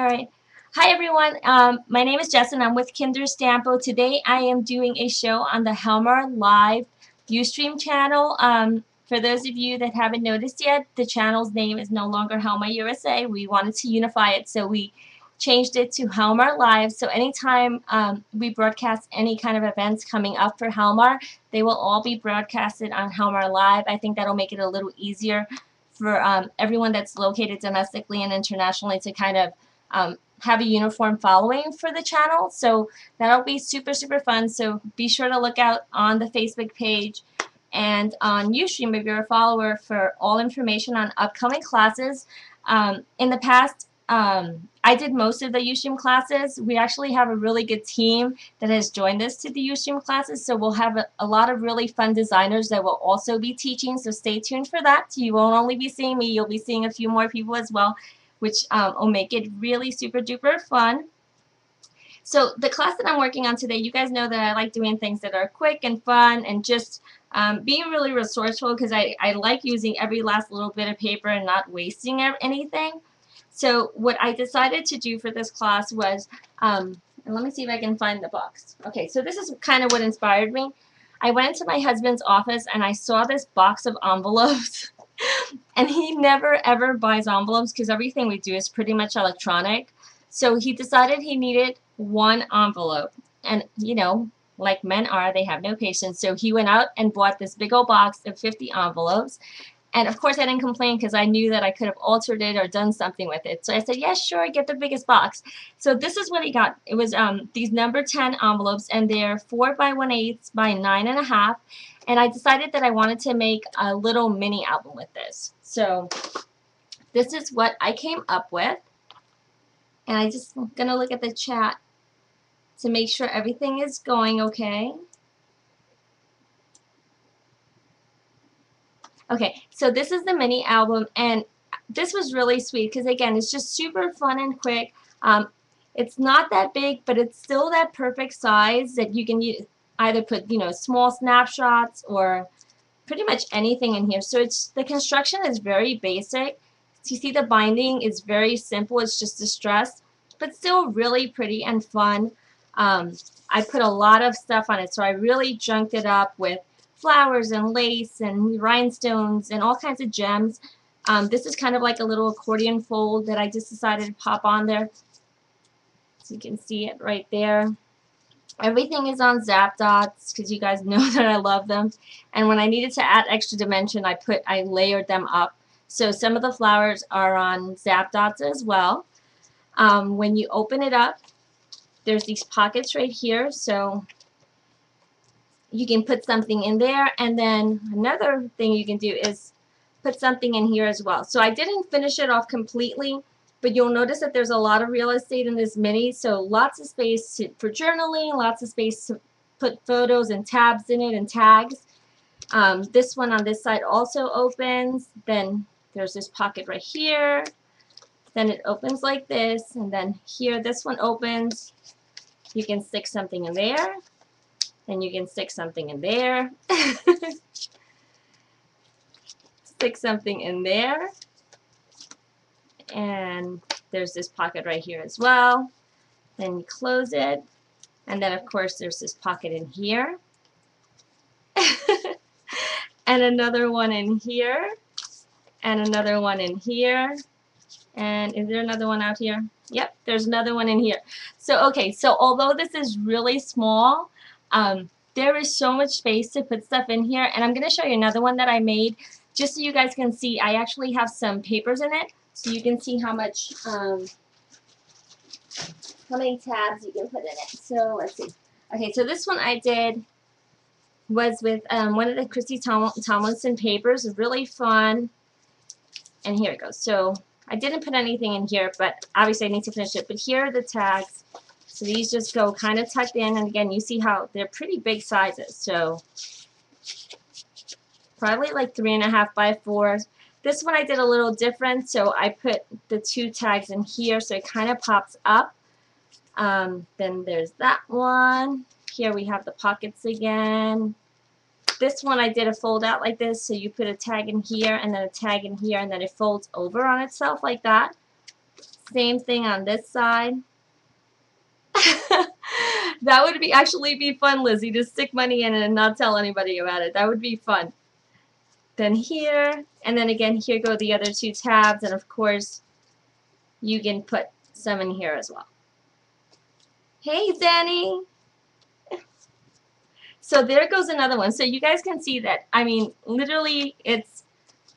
All right. Hi, everyone. My name is Jess, and I'm with Kinder Stampo. Today, I am doing a show on the Helmer Live Ustream channel. For those of you that haven't noticed yet, the channel's name is no longer Helmer USA. We wanted to unify it, so we changed it to Helmer Live. So anytime we broadcast any kind of events coming up for Helmer, they will all be broadcasted on Helmer Live. I think that'll make it a little easier for everyone that's located domestically and internationally to kind of have a uniform following for the channel. So that'll be super, super fun. So be sure to look out on the Facebook page and on Ustream if you're a follower for all information on upcoming classes. In the past, I did most of the Ustream classes. We actually have a really good team that has joined us to the Ustream classes, so we'll have a lot of really fun designers that will also be teaching, so stay tuned for that. You won't only be seeing me, you'll be seeing a few more people as well, which will make it really super duper fun. So the class that I'm working on today, you guys know that I like doing things that are quick and fun and just being really resourceful, because I like using every last little bit of paper and not wasting anything. So what I decided to do for this class was, and let me see if I can find the box. Okay, so this is kind of what inspired me. I went into my husband's office and I saw this box of envelopes. And he never ever buys envelopes because everything we do is pretty much electronic. So he decided he needed one envelope. And, you know, like men are, they have no patience. So he went out and bought this big old box of 50 envelopes. And of course I didn't complain because I knew that I could have altered it or done something with it. So I said, yes, sure, get the biggest box. So this is what he got. It was these number 10 envelopes, and they're 4 by 1/8 by 9.5. And I decided that I wanted to make a little mini album with this. So this is what I came up with. And I just gonna look at the chat to make sure everything is going okay. Okay, so this is the mini album, and this was really sweet because, again, it's just super fun and quick. It's not that big, but it's still that perfect size that you can either put, you know, small snapshots or pretty much anything in here. So the construction is very basic. So you see the binding is very simple. It's just distressed, but still really pretty and fun. I put a lot of stuff on it, so I really junked it up with flowers and lace and rhinestones and all kinds of gems. This is kind of like a little accordion fold that I just decided to pop on there. So you can see it right there. Everything is on zap dots because you guys know that I love them. And when I needed to add extra dimension, I layered them up. So some of the flowers are on zap dots as well. When you open it up, there's these pockets right here. So you can put something in there, and then another thing you can do is put something in here as well. So I didn't finish it off completely, but you'll notice that there's a lot of real estate in this mini, so lots of space for journaling, lots of space to put photos and tabs in it and tags. This one on this side also opens. Then there's this pocket right here. Then it opens like this, and then here this one opens. You can stick something in there. Then you can stick something in there. Stick something in there. And there's this pocket right here as well. Then you close it. And then, of course, there's this pocket in here. And another one in here. And another one in here. And is there another one out here? Yep, there's another one in here. So, okay, so although this is really small, there is so much space to put stuff in here, and I'm going to show you another one that I made just so you guys can see. I actually have some papers in it, so you can see how much, how many tabs you can put in it. So let's see. Okay, so this one I did was with one of the Christy Tomlinson papers. Really fun, and here it goes. So I didn't put anything in here, but obviously I need to finish it. But here are the tags. So these just go kind of tucked in, and again, you see how they're pretty big sizes. So probably like 3.5 by 4. This one I did a little different, so I put the 2 tags in here, so it kind of pops up. Then there's that one. Here we have the pockets again. This one I did a fold out like this, so you put a tag in here and then a tag in here, and then it folds over on itself like that. Same thing on this side. That would be actually be fun, Lizzie, to stick money in and not tell anybody about it. That would be fun. Then here, and then again, here go the other two tabs, and of course, you can put some in here as well. Hey, Zanny! So there goes another one. So you guys can see that, I mean, literally, it's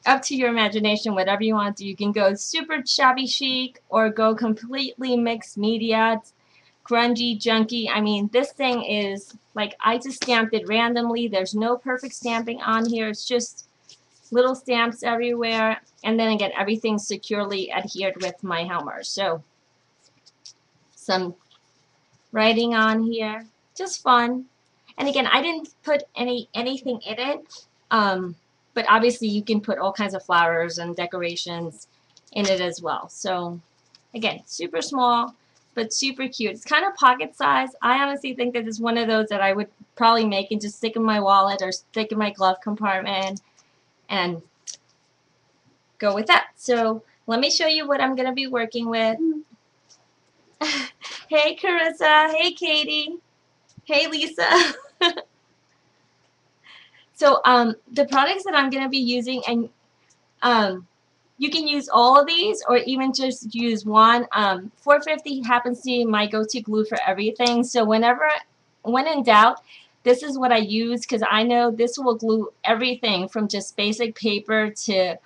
up to your imagination, whatever you want to do. You can go super shabby chic or go completely mixed media, grungy, junky. I mean, this thing is, like, I just stamped it randomly. There's no perfect stamping on here. It's just little stamps everywhere. And then again, everything's securely adhered with my Helmer. So some writing on here. Just fun. And again, I didn't put anything in it. But obviously you can put all kinds of flowers and decorations in it as well. So again, super small, but super cute. It's kind of pocket size. I honestly think that it's one of those that I would probably make and just stick in my wallet or stick in my glove compartment and go with that. So let me show you what I'm going to be working with. Hey Carissa, hey Katie, hey Lisa. So the products that I'm going to be using, and you can use all of these or even just use one. 450 happens to be my go-to glue for everything. So when in doubt, this is what I use because I know this will glue everything from just basic paper to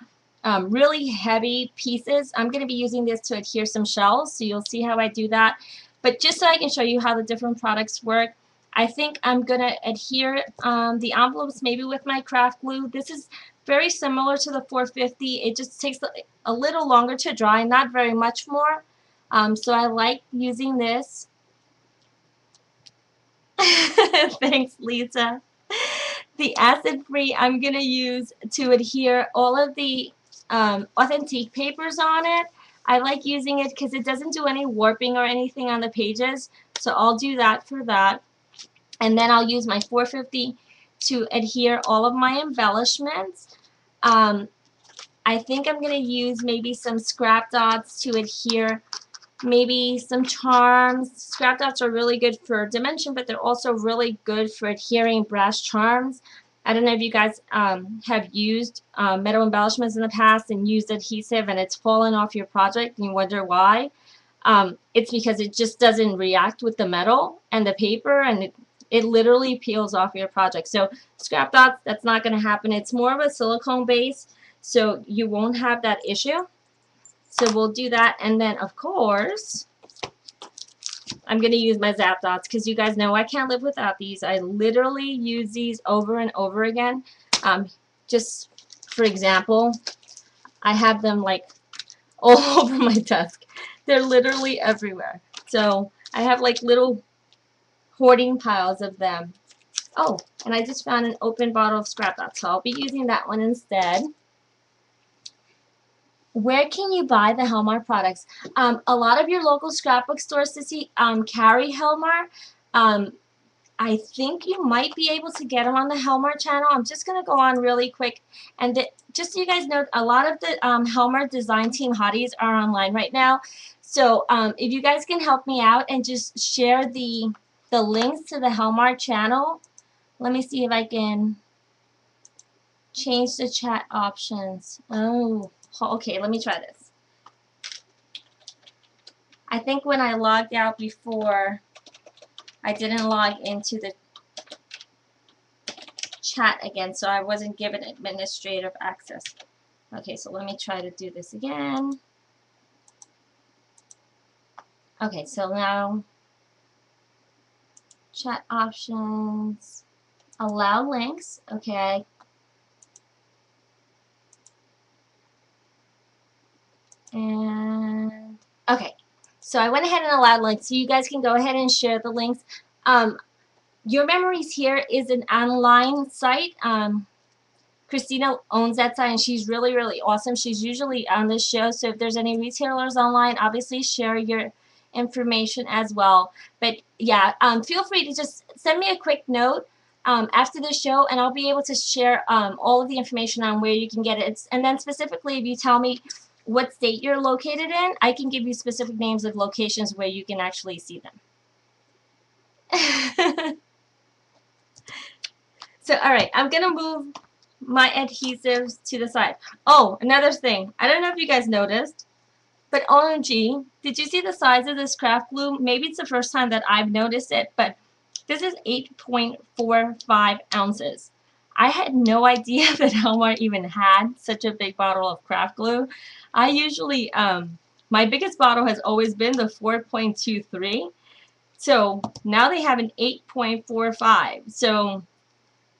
really heavy pieces. I'm going to be using this to adhere some shells, so you'll see how I do that. But just so I can show you how the different products work, I think I'm going to adhere the envelopes maybe with my craft glue. This is very similar to the 450. It just takes a little longer to dry, not very much more. So I like using this. Thanks, Lisa. The acid-free I'm going to use to adhere all of the Authentique papers on it. I like using it because it doesn't do any warping or anything on the pages. So I'll do that for that. And then I'll use my 450 to adhere all of my embellishments. I think I'm going to use maybe some scrap dots to adhere maybe some charms. Scrap dots are really good for dimension, but they're also really good for adhering brass charms. I don't know if you guys have used metal embellishments in the past and used adhesive and it's fallen off your project and you wonder why. It's because it just doesn't react with the metal and the paper, and it literally peels off your project. So scrap dots, that's not going to happen. It's more of a silicone base, so you won't have that issue. So we'll do that, and then of course I'm going to use my zap dots because you guys know I can't live without these. I literally use these over and over again. Just for example, I have them like all over my desk. They're literally everywhere. So I have like little hoarding piles of them. Oh, and I just found an open bottle of scrap dots, so I'll be using that one instead. Where can you buy the Helmar products? A lot of your local scrapbook stores carry Helmar. I think you might be able to get them on the Helmar channel. I'm just going to go on really quick. And just so you guys know, a lot of the Helmar Design Team hotties are online right now. So if you guys can help me out and just share the links to the Helmar channel. Let me see if I can change the chat options. Oh, okay, let me try this. I think when I logged out before, I didn't log into the chat again, so I wasn't given administrative access. Okay, so let me try to do this again. Okay, so now chat options, allow links. Okay. And okay, so I went ahead and allowed links, so you guys can go ahead and share the links. Your Memories Here is an online site. Christina owns that site, and she's really, really awesome. She's usually on this show, so if there's any retailers online, obviously share your information as well. But yeah, feel free to just send me a quick note after the show, and I'll be able to share all of the information on where you can get it. And then specifically, if you tell me what state you're located in, I can give you specific names of locations where you can actually see them. So, all right, I'm going to move my adhesives to the side. Oh, another thing. I don't know if you guys noticed, but OMG, did you see the size of this craft glue? Maybe it's the first time that I've noticed it, but this is 8.45 ounces. I had no idea that Elmar even had such a big bottle of craft glue. I usually, my biggest bottle has always been the 4.23. So now they have an 8.45. So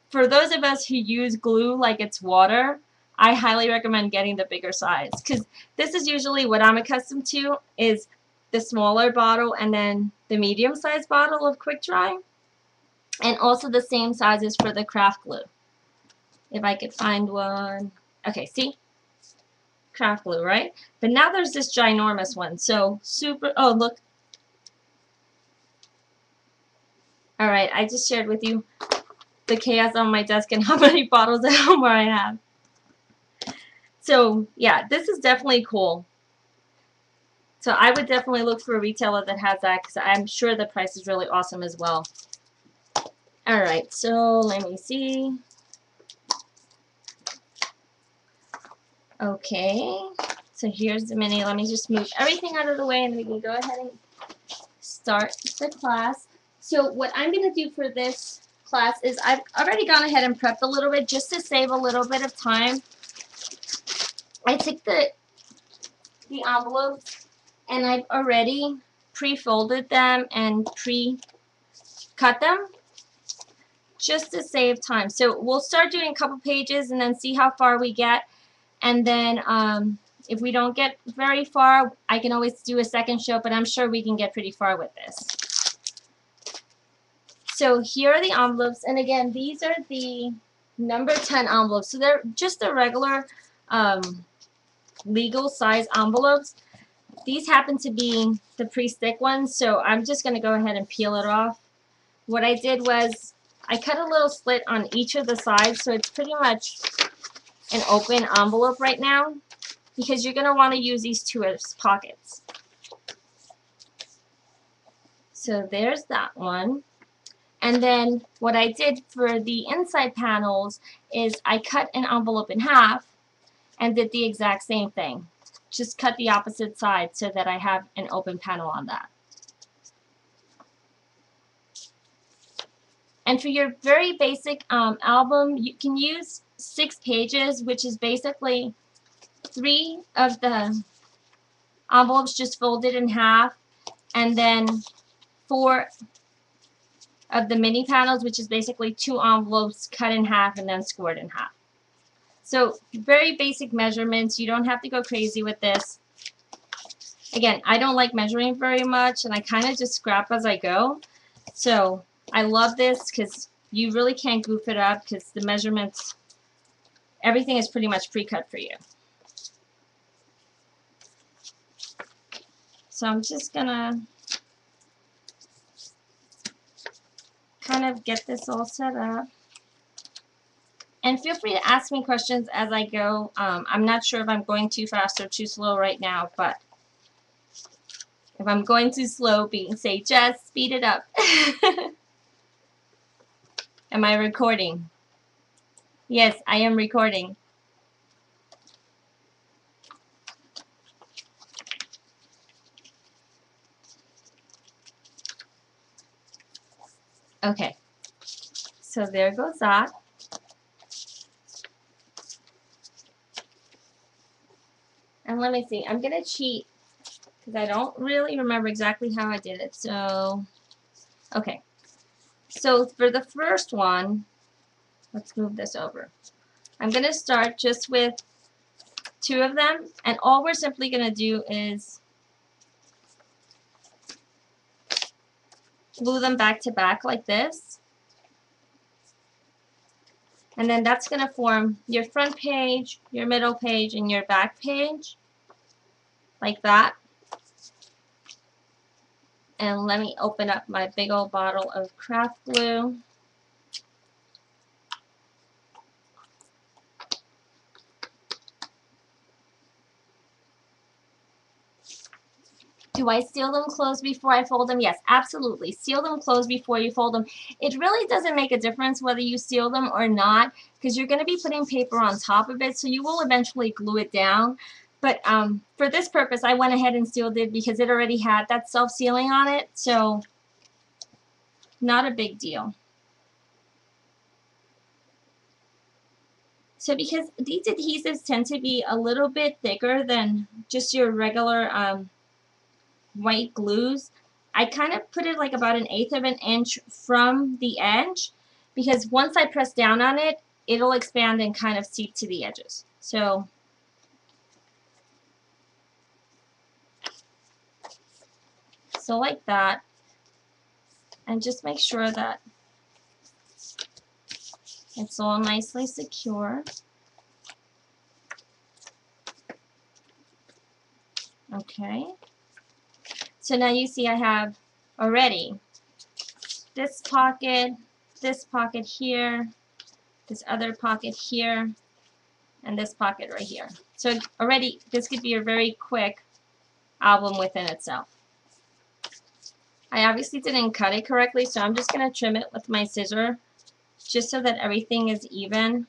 for those of us who use glue like it's water, I highly recommend getting the bigger size, because this is usually what I'm accustomed to is the smaller bottle and then the medium-sized bottle of quick dry, and also the same sizes for the craft glue. If I could find one. Okay, see? Craft glue, right? But now there's this ginormous one. So super, oh look. Alright, I just shared with you the chaos on my desk and how many bottles at home where I have. So yeah, this is definitely cool. So I would definitely look for a retailer that has that, because I'm sure the price is really awesome as well. Alright, so let me see. Okay, so here's the mini. Let me just move everything out of the way and we can go ahead and start the class. So what I'm going to do for this class is I've already gone ahead and prepped a little bit just to save a little bit of time. I took the envelopes and I've already pre-folded them and pre-cut them just to save time. So we'll start doing a couple pages and then see how far we get. And then if we don't get very far, I can always do a second show, but I'm sure we can get pretty far with this. So here are the envelopes, and again, these are the number 10 envelopes. So they're just the regular legal size envelopes. These happen to be the pre-stick ones, so I'm just going to go ahead and peel it off. What I did was I cut a little slit on each of the sides, so it's pretty much an open envelope right now, because you're going to want to use these two as pockets. So there's that one. And then what I did for the inside panels is I cut an envelope in half and did the exact same thing. Just cut the opposite side so that I have an open panel on that. And for your very basic album, you can use 6 pages, which is basically 3 of the envelopes just folded in half, and then 4 of the mini panels, which is basically 2 envelopes cut in half and then scored in half. So very basic measurements. You don't have to go crazy with this. Again, I don't like measuring very much, and I kind of just scrap as I go. So I love this because you really can't goof it up, because the measurements, everything is pretty much pre-cut for you. So I'm just gonna kind of get this all set up. And feel free to ask me questions as I go. I'm not sure if I'm going too fast or too slow right now, but if I'm going too slow, say, Jess, speed it up. Am I recording? Yes, I am recording. Okay, so there goes that. And let me see, I'm going to cheat because I don't really remember exactly how I did it. So, okay. So for the first one, let's move this over. I'm going to start just with 2 of them, and all we're simply going to do is glue them back to back like this. And then that's going to form your front page, your middle page, and your back page, like that. And let me open up my big old bottle of craft glue. Do I seal them closed before I fold them? Yes, absolutely. Seal them closed before you fold them. It really doesn't make a difference whether you seal them or not, because you're going to be putting paper on top of it, so you will eventually glue it down. But for this purpose, I went ahead and sealed it because it already had that self-sealing on it, so not a big deal. So because these adhesives tend to be a little bit thicker than just your regular white glues, I kind of put it like about 1/8 of an inch from the edge, because once I press down on it, it'll expand and kind of seep to the edges. So like that, and just make sure that it's all nicely secure. Okay. So now you see I have already this pocket here, this other pocket here, and this pocket right here. So already this could be a very quick album within itself. I obviously didn't cut it correctly, so I'm just going to trim it with my scissor just so that everything is even.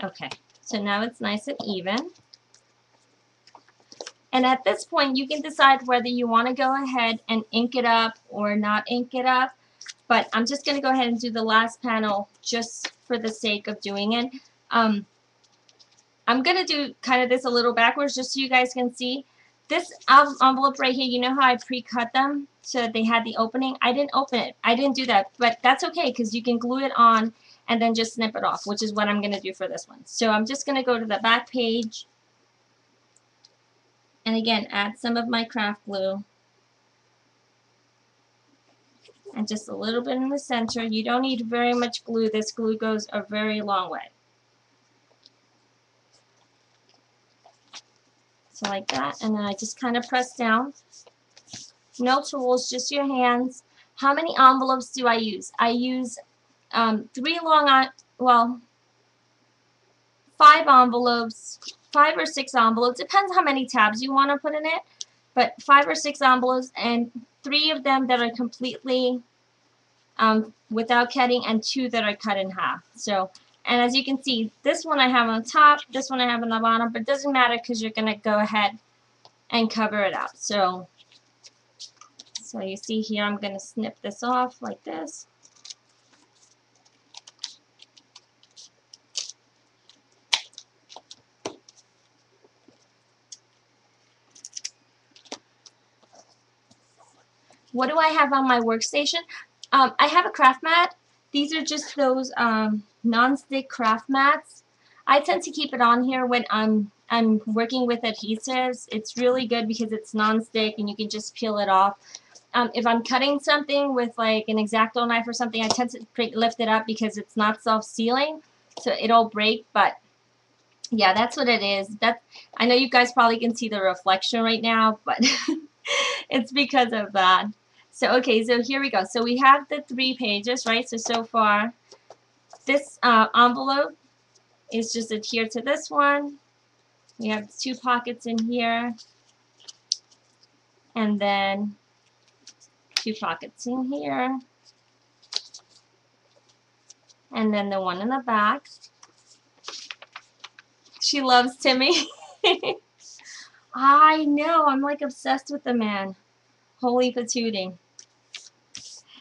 Okay, so now it's nice and even. And at this point, you can decide whether you want to go ahead and ink it up or not ink it up. But I'm just going to go ahead and do the last panel just for the sake of doing it. I'm going to do kind of this a little backwards just so you guys can see. This envelope right here, you know how I pre-cut them so that they had the opening? I didn't open it. I didn't do that. But that's okay because you can glue it on and then just snip it off, which is what I'm going to do for this one. So I'm just going to go to the back page and again add some of my craft glue. And just a little bit in the center. You don't need very much glue. This glue goes a very long way. So like that, and then I just kind of press down. No tools, just your hands. How many envelopes do I use? I use 5 envelopes, 5 or 6 envelopes. Depends how many tabs you want to put in it. But 5 or 6 envelopes, and 3 of them that are completely without cutting, and 2 that are cut in half. So, and as you can see, this one I have on top, this one I have on the bottom, but it doesn't matter because you're going to go ahead and cover it up. So you see here, I'm going to snip this off like this. What do I have on my workstation? I have a craft mat. These are just those non-stick craft mats. I tend to keep it on here when I'm working with adhesives. It's really good because it's non-stick and you can just peel it off. If I'm cutting something with like an X-Acto knife or something, I tend to lift it up because it's not self-sealing, so it'll break. But yeah, that's what it is. I know you guys probably can see the reflection right now, but it's because of that. So okay, so here we go. So we have the 3 pages, right? So far, this envelope is just adhered to this one. We have 2 pockets in here, and then 2 pockets in here, and then the one in the back. She loves Timmy. I know, I'm like obsessed with the man. Holy patooting.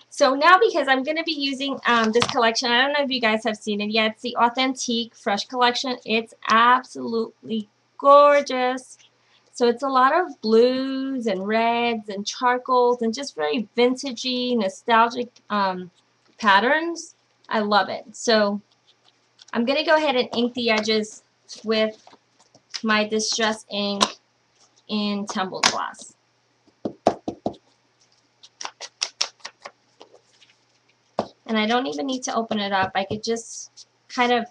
So now, because I'm going to be using this collection, I don't know if you guys have seen it yet. It's the Authentique Fresh Collection. It's absolutely gorgeous. So it's a lot of blues and reds and charcoals and just very vintagey, nostalgic patterns. I love it. So I'm going to go ahead and ink the edges with my Distress ink in tumbled glass. And I don't even need to open it up. I could just kind of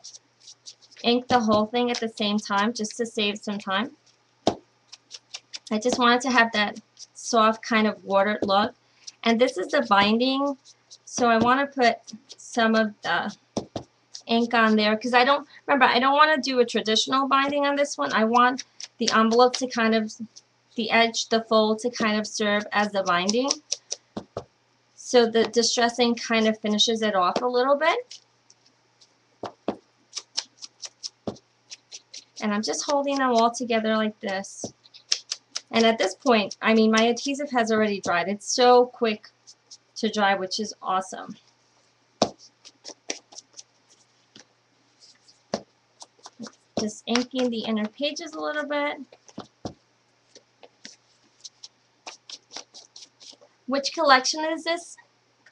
ink the whole thing at the same time just to save some time. I just wanted to have that soft kind of watered look. And this is the binding, so I want to put some of the ink on there because I don't want to do a traditional binding on this one. I want the envelope to kind of, the edge, the fold to kind of serve as the binding. So the distressing kind of finishes it off a little bit. And I'm just holding them all together like this. And at this point, I mean, my adhesive has already dried. It's so quick to dry, which is awesome. Just inking the inner pages a little bit. Which collection is this?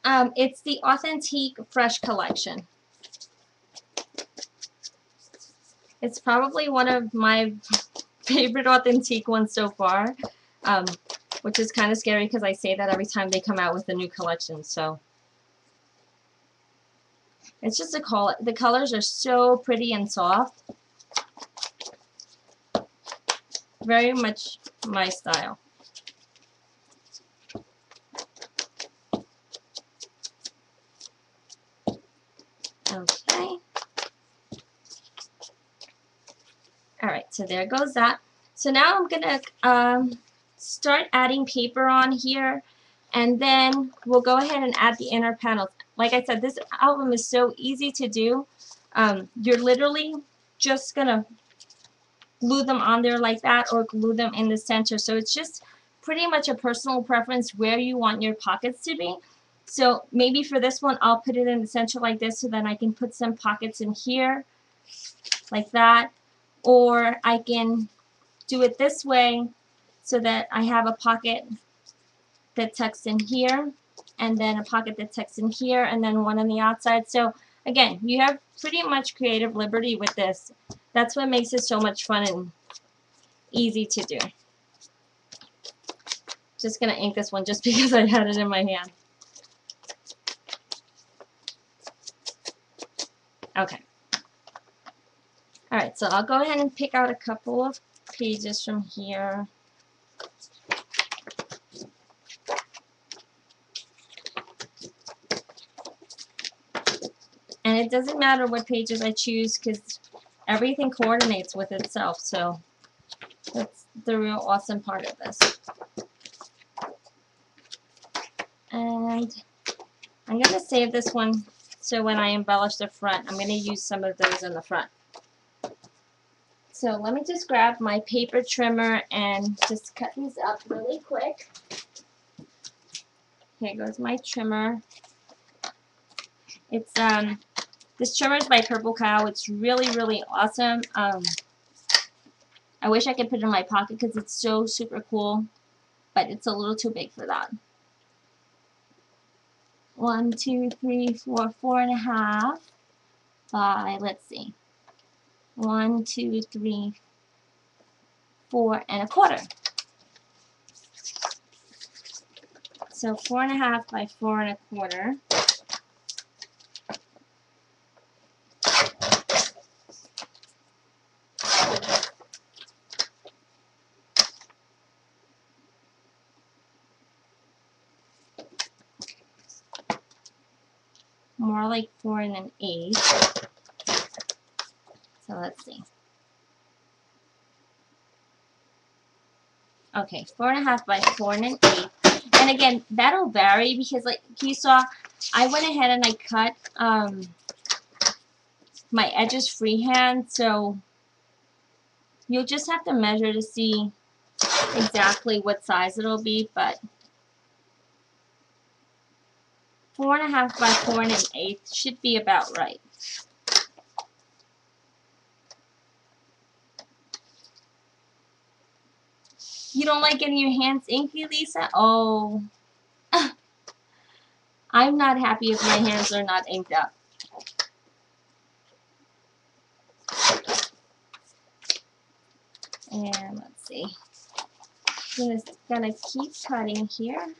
It's the Authentique Fresh collection. It's probably one of my favorite Authentique ones so far, which is kind of scary because I say that every time they come out with a new collection. So it's just a call. The colors are so pretty and soft. Very much my style. Okay. Alright, so there goes that. So now I'm going to start adding paper on here, and then we'll go ahead and add the inner panels. Like I said, this album is so easy to do. You're literally just going to glue them on there like that or glue them in the center. So it's just pretty much a personal preference where you want your pockets to be. So maybe for this one I'll put it in the center like this so then I can put some pockets in here like that. Or I can do it this way so that I have a pocket that tucks in here and then a pocket that tucks in here and then one on the outside. So again, you have pretty much creative liberty with this. That's what makes it so much fun and easy to do. Just going to ink this one just because I had it in my hand. Okay. Alright, so I'll go ahead and pick out a couple of pages from here. And it doesn't matter what pages I choose because everything coordinates with itself, so that's the real awesome part of this. And I'm going to save this one so when I embellish the front, I'm going to use some of those in the front. So let me just grab my paper trimmer and just cut these up really quick. Here goes my trimmer. It's this trimmer is by Purple Cow. It's really, really awesome. I wish I could put it in my pocket because it's so super cool, but it's a little too big for that. 1, 2, 3, 4, 4.5 by, let's see, 1, 2, 3, 4.25. So 4.5 by 4.25. More like 4 1/8. So let's see. Okay, 4.5 by 4 1/8. And again, that'll vary because, like you saw, I went ahead and I cut my edges freehand, so you'll just have to measure to see exactly what size it'll be, but 4.5 by 4 1/8 should be about right. You don't like getting your hands inky, Lisa? Oh. I'm not happy if my hands are not inked up. And let's see. I'm just gonna keep cutting here.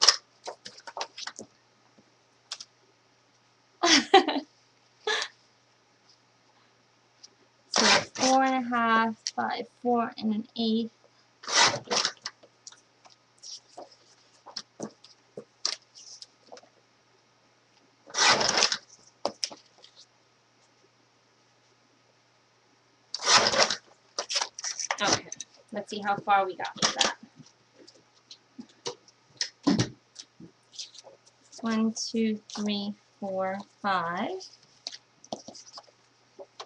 So 4.5 by 4 1/8. Let's see how far we got with that. 1, 2, 3, 4, 5.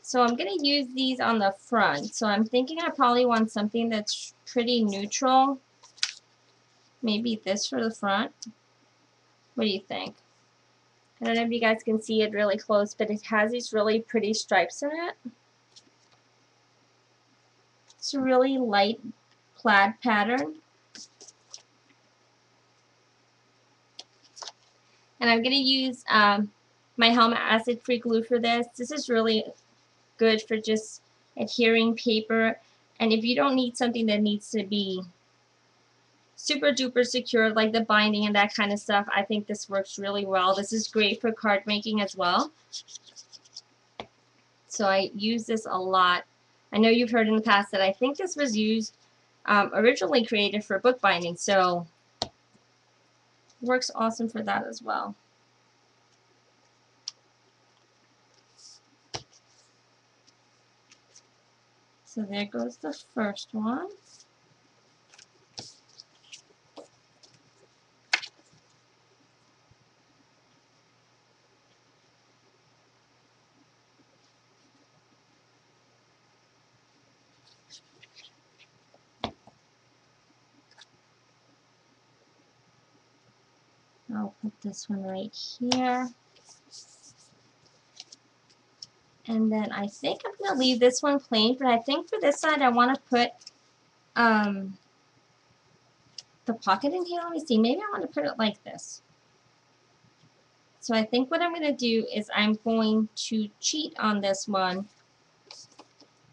So I'm going to use these on the front. So I'm thinking I probably want something that's pretty neutral. Maybe this for the front. What do you think? I don't know if you guys can see it really close, but it has these really pretty stripes in it. It's a really light plaid pattern. And I'm going to use my Helma acid-free glue for this. This is really good for just adhering paper. And if you don't need something that needs to be super duper secure, like the binding and that kind of stuff, I think this works really well. This is great for card making as well. So I use this a lot. I know you've heard in the past that I think this was used, originally created for bookbinding, so it works awesome for that as well. So there goes the first one. I'll put this one right here. And then I think I'm going to leave this one plain, but I think for this side I want to put the pocket in here. Let me see. Maybe I want to put it like this. So I think what I'm going to do is I'm going to cheat on this one,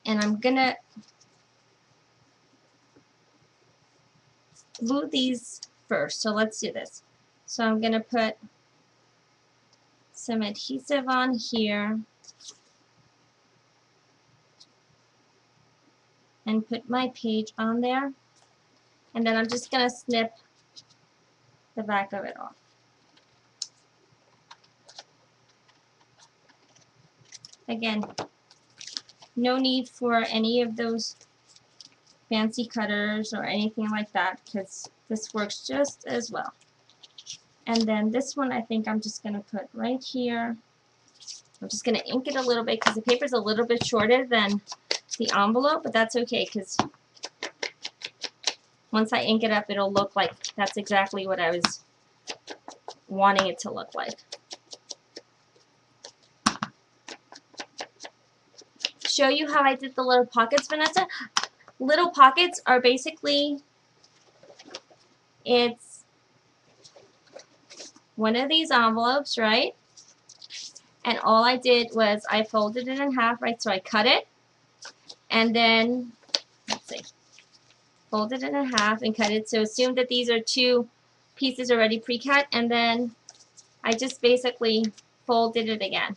and I'm going to glue these first. So let's do this. So I'm going to put some adhesive on here and put my page on there, and then I'm just going to snip the back of it off. Again, no need for any of those fancy cutters or anything like that, because this works just as well. And then this one I think I'm just going to put right here. I'm just going to ink it a little bit because the paper's a little bit shorter than the envelope, but that's okay because once I ink it up, it'll look like that's exactly what I was wanting it to look like. Show you how I did the little pockets, Vanessa. Little pockets are basically, it's one of these envelopes, right? And all I did was I folded it in half, right? So I cut it, and then, let's see, folded it in half and cut it. So assume that these are two pieces already pre-cut, and then I just basically folded it again.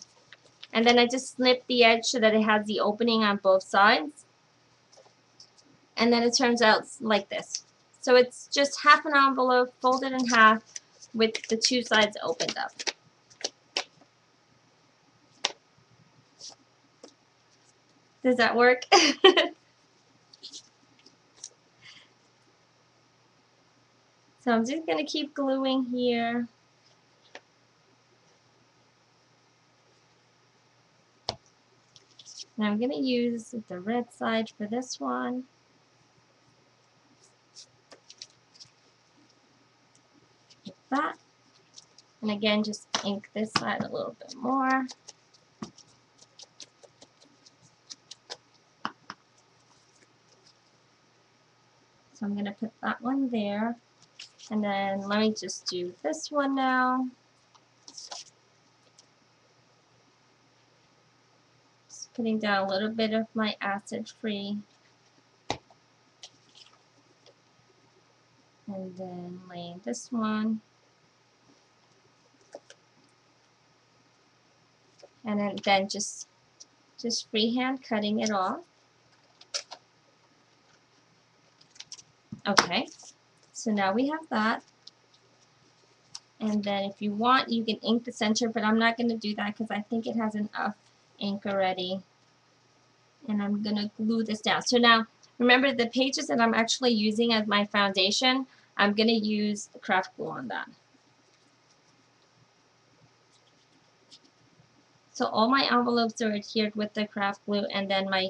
And then I just snipped the edge so that it has the opening on both sides. And then it turns out like this. So it's just half an envelope folded in half with the two sides opened up. Does that work? So I'm just going to keep gluing here. Now I'm going to use the red side for this one. Like that. And again, just ink this side a little bit more. So I'm going to put that one there. And then let me just do this one now. Just putting down a little bit of my acid-free. And then laying this one. And then just freehand cutting it off. Okay, so now we have that. And then if you want, you can ink the center, but I'm not going to do that because I think it has enough ink already. And I'm going to glue this down. So now Remember, the pages that I'm actually using as my foundation, I'm going to use the craft glue on that. So all my envelopes are adhered with the craft glue, and then my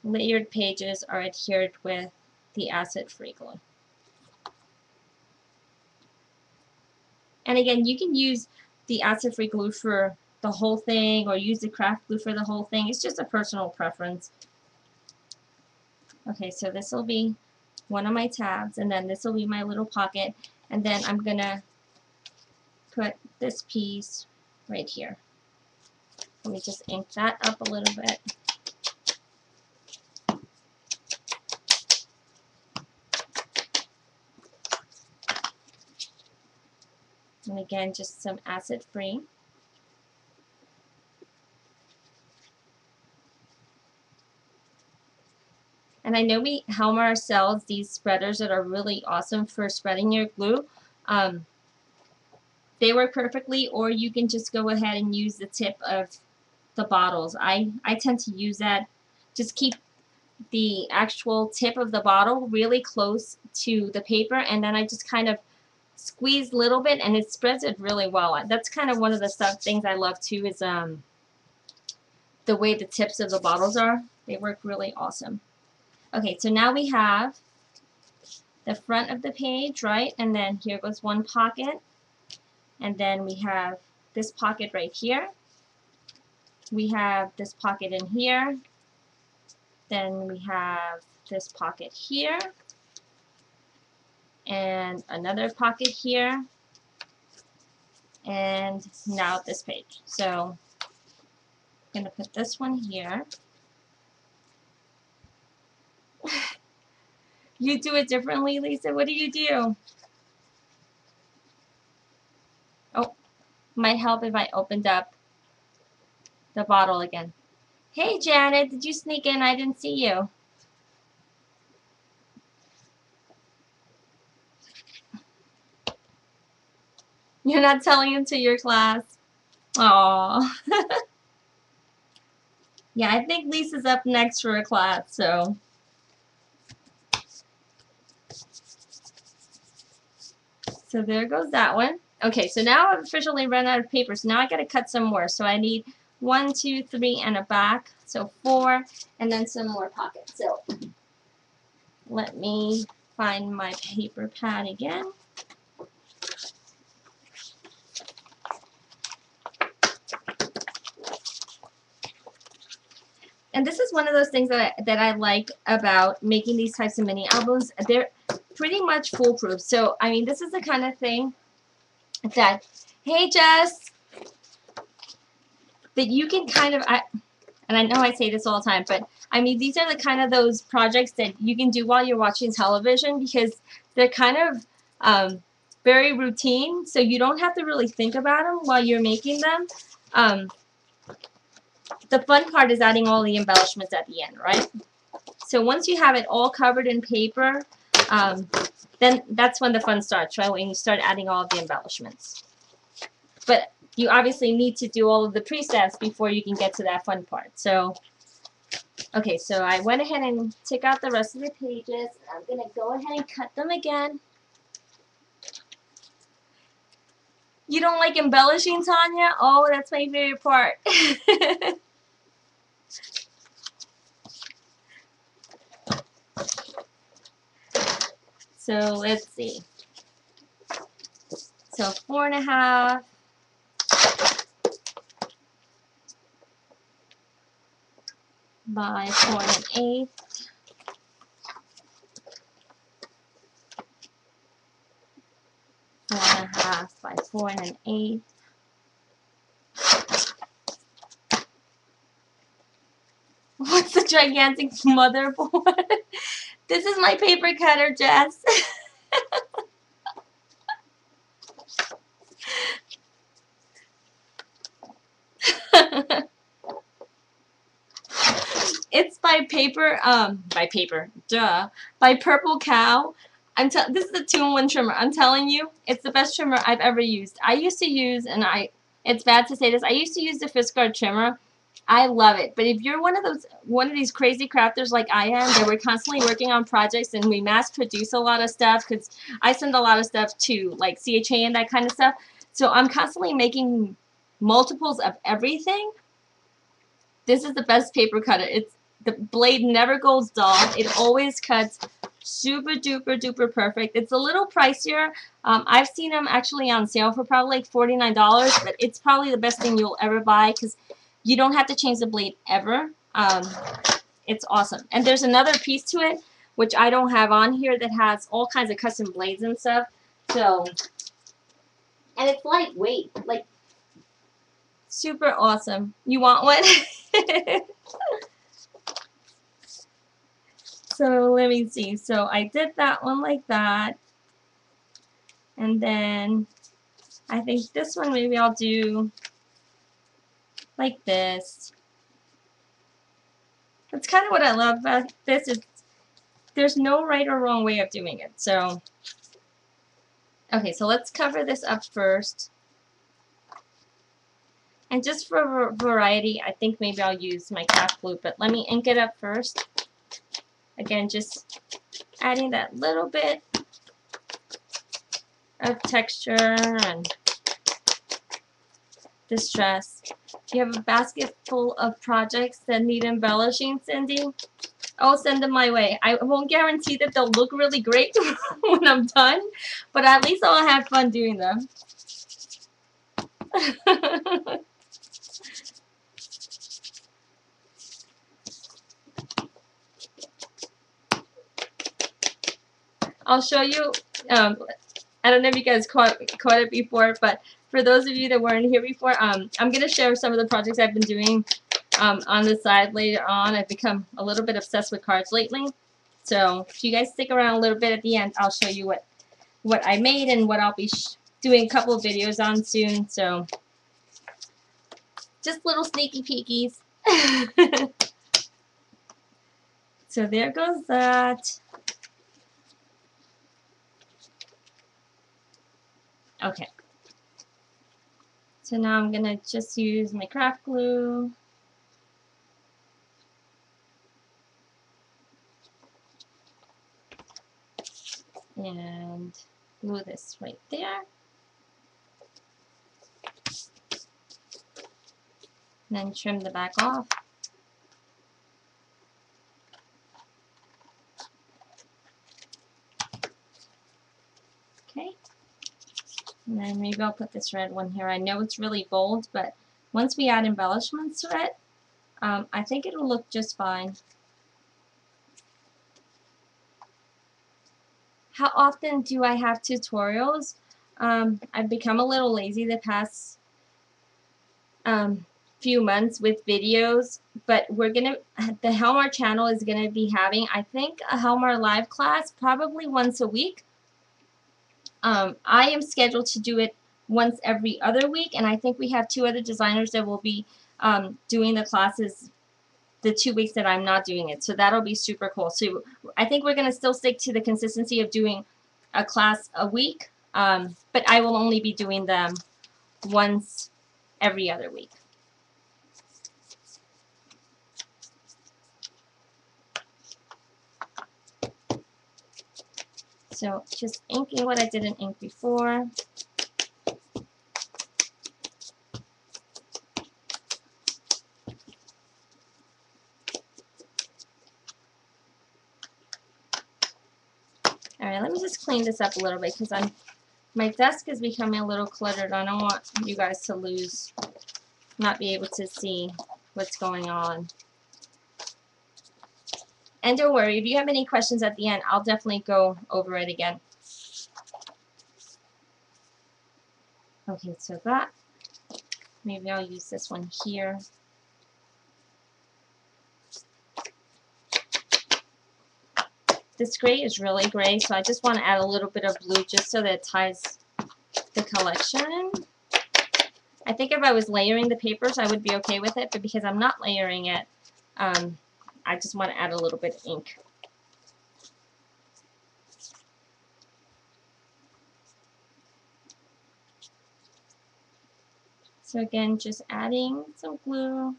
layered pages are adhered with the acid-free glue. And again, you can use the acid-free glue for the whole thing or use the craft glue for the whole thing. It's just a personal preference. Okay, so this will be one of my tabs, and then this will be my little pocket, and then I'm going to put this piece right here. Let me just ink that up a little bit. And again, just some acid-free. And I know Helmar sells these spreaders that are really awesome for spreading your glue. They work perfectly, or you can just go ahead and use the tip of the bottles. I tend to use that. Just keep the actual tip of the bottle really close to the paper, and then I just kind of squeeze a little bit, and it spreads it really well. That's kind of one of the things I love too, is the way the tips of the bottles are. They work really awesome. Okay, so now we have the front of the page, right? And then here goes one pocket. And then we have this pocket right here. We have this pocket in here. Then we have this pocket here. And another pocket here. And now this page. So I'm going to put this one here. You do it differently, Lisa. What do you do? Oh, might help if I opened up the bottle again. Hey, Janet, did you sneak in? I didn't see you. You're not telling him to your class? Aww. Yeah, I think Lisa's up next for a class, so. So there goes that one. Okay, so now I've officially run out of paper, so now I gotta cut some more. So I need 1, 2, 3, and a back, so 4, and then some more pockets. So let me find my paper pad again. And this is one of those things that I like about making these types of mini albums. They're pretty much foolproof. So, I mean, this is the kind of thing that, hey, Jess, that you can kind of, and I know I say this all the time, but I mean, these are the kind of those projects that you can do while you're watching television, because they're kind of very routine, so you don't have to really think about them while you're making them. The fun part is adding all the embellishments at the end, right? So once you have it all covered in paper, then that's when the fun starts, right? When you start adding all of the embellishments. But you obviously need to do all of the pre-steps before you can get to that fun part. So, okay, so I went ahead and took out the rest of the pages. I'm going to go ahead and cut them again. You don't like embellishing, Tanya? Oh, that's my favorite part. So let's see. So 4.5. By 4 1/8. 4.5 by 4 1/8. What's the gigantic motherboard? This is my paper cutter, Jess. It's by Purple Cow. This is a 2-in-1 trimmer. I'm telling you, it's the best trimmer I've ever used. I used to use, and it's bad to say this, I used to use the Fiskars trimmer, I love it. But if you're one of these crazy crafters like I am, that we're constantly working on projects and we mass produce a lot of stuff, because I send a lot of stuff to like CHA and that kind of stuff. So I'm constantly making multiples of everything. This is the best paper cutter. The blade never goes dull. It always cuts super duper duper perfect. It's a little pricier. I've seen them actually on sale for probably like $49, but it's probably the best thing you'll ever buy because you don't have to change the blade ever. It's awesome. And there's another piece to it, which I don't have on here, that has all kinds of custom blades and stuff. So, and it's lightweight, like super awesome. You want one? So let me see. So I did that one like that. And then I think this one maybe I'll do like this. That's kind of what I love about this. There's no right or wrong way of doing it. So, okay, so let's cover this up first. And just for variety, I think maybe I'll use my craft glue, but let me ink it up first. Again, just adding that little bit of texture and distress. If you have a basket full of projects that need embellishing, Cindy, I'll send them my way. I won't guarantee that they'll look really great when I'm done, but at least I'll have fun doing them. I'll show you, I don't know if you guys caught it before, but for those of you that weren't here before, I'm going to share some of the projects I've been doing on the side later on. I've become a little bit obsessed with cards lately. So if you guys stick around a little bit at the end, I'll show you what I made and what I'll be doing a couple of videos on soon. So just little sneaky peekies. So there goes that. Okay. So now I'm going to just use my craft glue. And glue this right there. And then trim the back off. Okay. And then maybe I'll put this red one here. I know it's really bold, but once we add embellishments to it, I think it'll look just fine. How often do I have tutorials? I've become a little lazy the past few months with videos, but the Helmar channel is gonna be having, I think, a Helmar live class probably once a week. I am scheduled to do it once every other week, and I think we have 2 other designers that will be doing the classes the 2 weeks that I'm not doing it. So that'll be super cool. So I think we're going to still stick to the consistency of doing a class a week, but I will only be doing them once every other week. So just inking what I didn't ink before. Alright, let me just clean this up a little bit because my desk is becoming a little cluttered. I don't want you guys to not be able to see what's going on. And don't worry, if you have any questions at the end, I'll definitely go over it again. Okay, so that, maybe I'll use this one here. This gray is really gray, so I just want to add a little bit of blue just so that it ties the collection. I think if I was layering the papers, I would be okay with it, but because I'm not layering it, I just want to add a little bit of ink. So again, just adding some glue.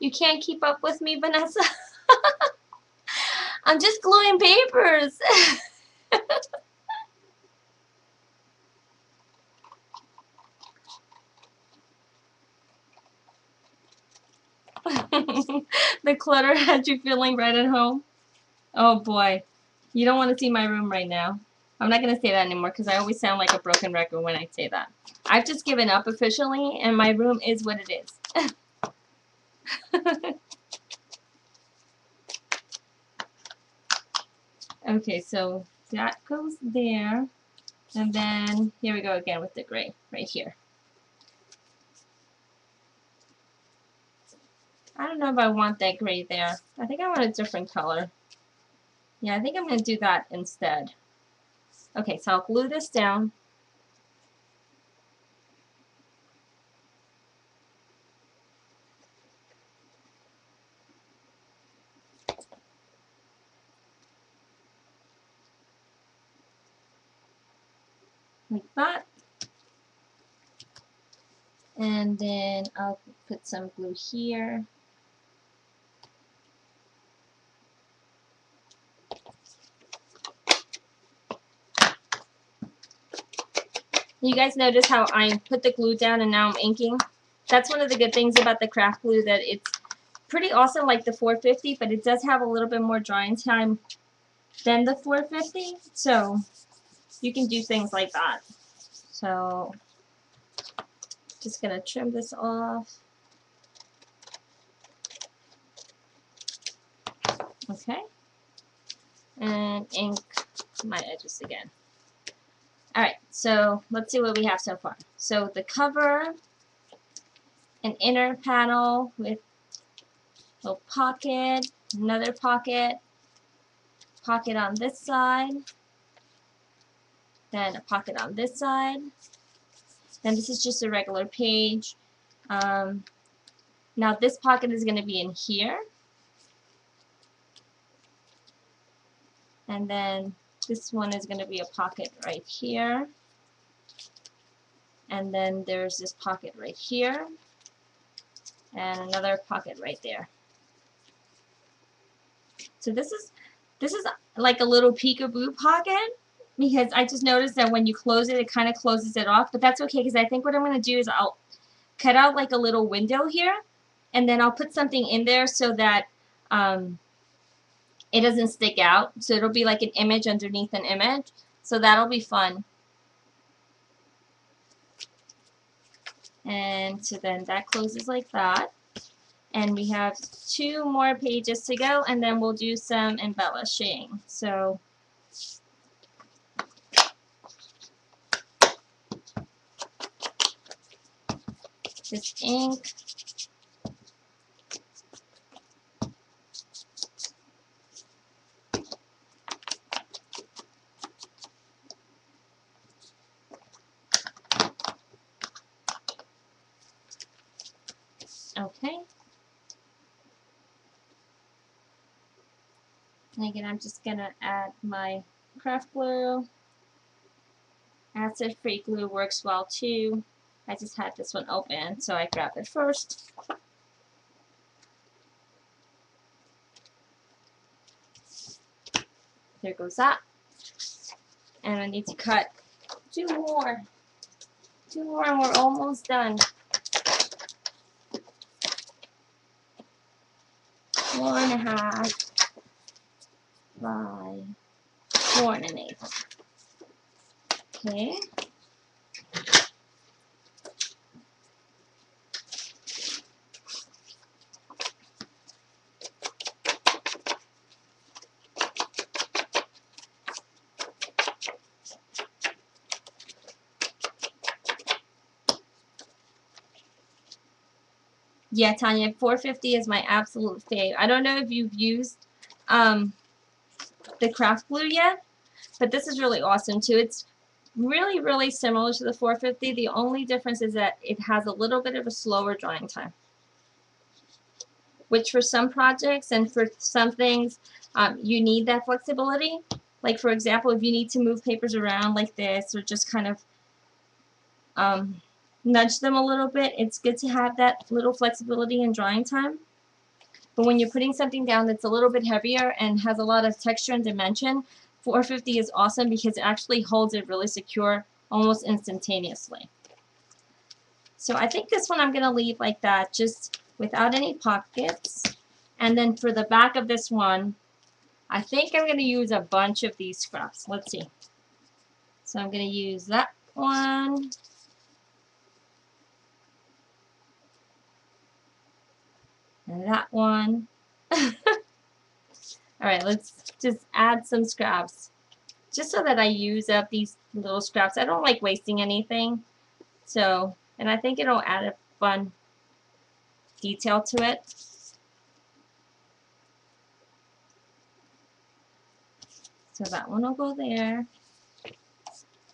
You can't keep up with me, Vanessa? I'm just gluing papers. The clutter had you feeling right at home? Oh boy. You don't want to see my room right now. I'm not going to say that anymore because I always sound like a broken record when I say that. I've just given up officially and my room is what it is. Okay, so that goes there. And then here we go again with the gray right here. I don't know if I want that gray there. I think I want a different color. Yeah, I think I'm going to do that instead. Okay, so I'll glue this down. Like that. And then I'll put some glue here. You guys notice how I put the glue down and now I'm inking? That's one of the good things about the craft glue, that it's pretty awesome like the 450, but it does have a little bit more drying time than the 450, so you can do things like that. So just gonna trim this off. Okay, and ink my edges again. Alright, so let's see what we have so far. So the cover, an inner panel with a little pocket, another pocket, pocket on this side, then a pocket on this side. Then this is just a regular page. Now this pocket is going to be in here. And then this one is going to be a pocket right here. And then there's this pocket right here. And another pocket right there. So this is like a little peekaboo pocket, because I just noticed that when you close it, it kind of closes it off. But that's okay, because I think what I'm going to do is I'll cut out like a little window here, and then I'll put something in there so that it doesn't stick out. So it'll be like an image underneath an image. So that'll be fun. And so then that closes like that. And we have 2 more pages to go, and then we'll do some embellishing. So this ink, okay. And again, I'm just going to add my craft glue. Acid-free glue works well too. I just had this one open, so I grabbed it first. There goes that. And I need to cut 2 more. 2 more and we're almost done. 4.5 by 4 1/8. Okay. Yeah, Tanya, 450 is my absolute fave. I don't know if you've used the craft glue yet, but this is really awesome too. It's really, really similar to the 450. The only difference is that it has a little bit of a slower drying time, which for some projects and for some things, you need that flexibility. Like for example, if you need to move papers around like this, or just kind of nudge them a little bit, it's good to have that little flexibility in drying time. But when you're putting something down that's a little bit heavier and has a lot of texture and dimension, 450 is awesome because it actually holds it really secure almost instantaneously. So I think this one I'm going to leave like that, just without any pockets. And then for the back of this one, I think I'm going to use a bunch of these scraps. Let's see. So I'm going to use that one. And that one. Alright, let's just add some scraps. Just so that I use up these little scraps. I don't like wasting anything. So, and I think it'll add a fun detail to it. So that one will go there.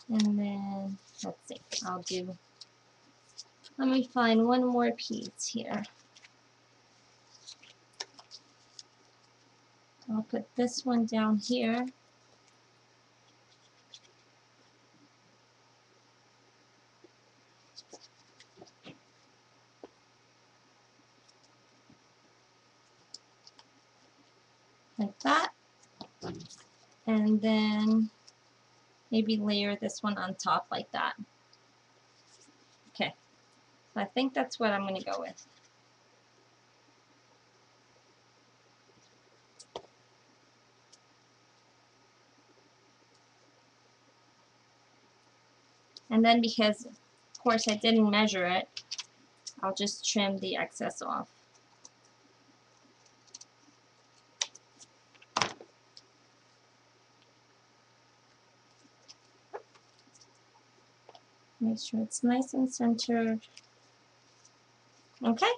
And then, let's see, let me find one more piece here. I'll put this one down here. Like that. And then maybe layer this one on top like that. Okay. So I think that's what I'm going to go with. And then because, of course, I didn't measure it, I'll just trim the excess off. Make sure it's nice and centered. Okay.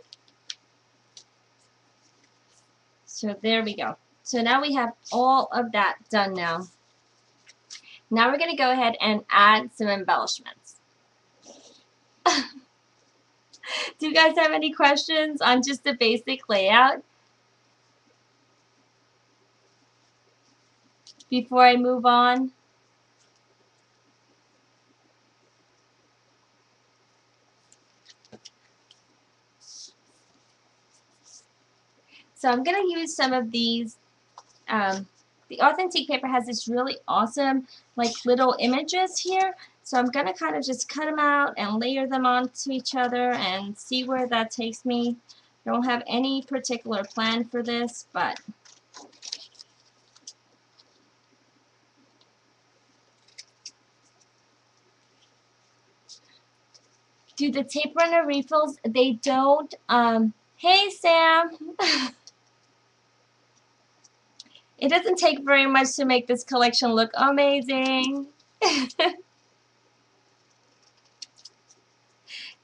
So there we go. So now we have all of that done now. Now we're going to go ahead and add some embellishments. Do you guys have any questions on just the basic layout before I move on? So I'm going to use some of these. The Authentique paper has this really awesome like little images here. So I'm going to kind of just cut them out and layer them onto each other and see where that takes me. I don't have any particular plan for this, but do the tape runner refills, they don't, hey Sam! It doesn't take very much to make this collection look amazing.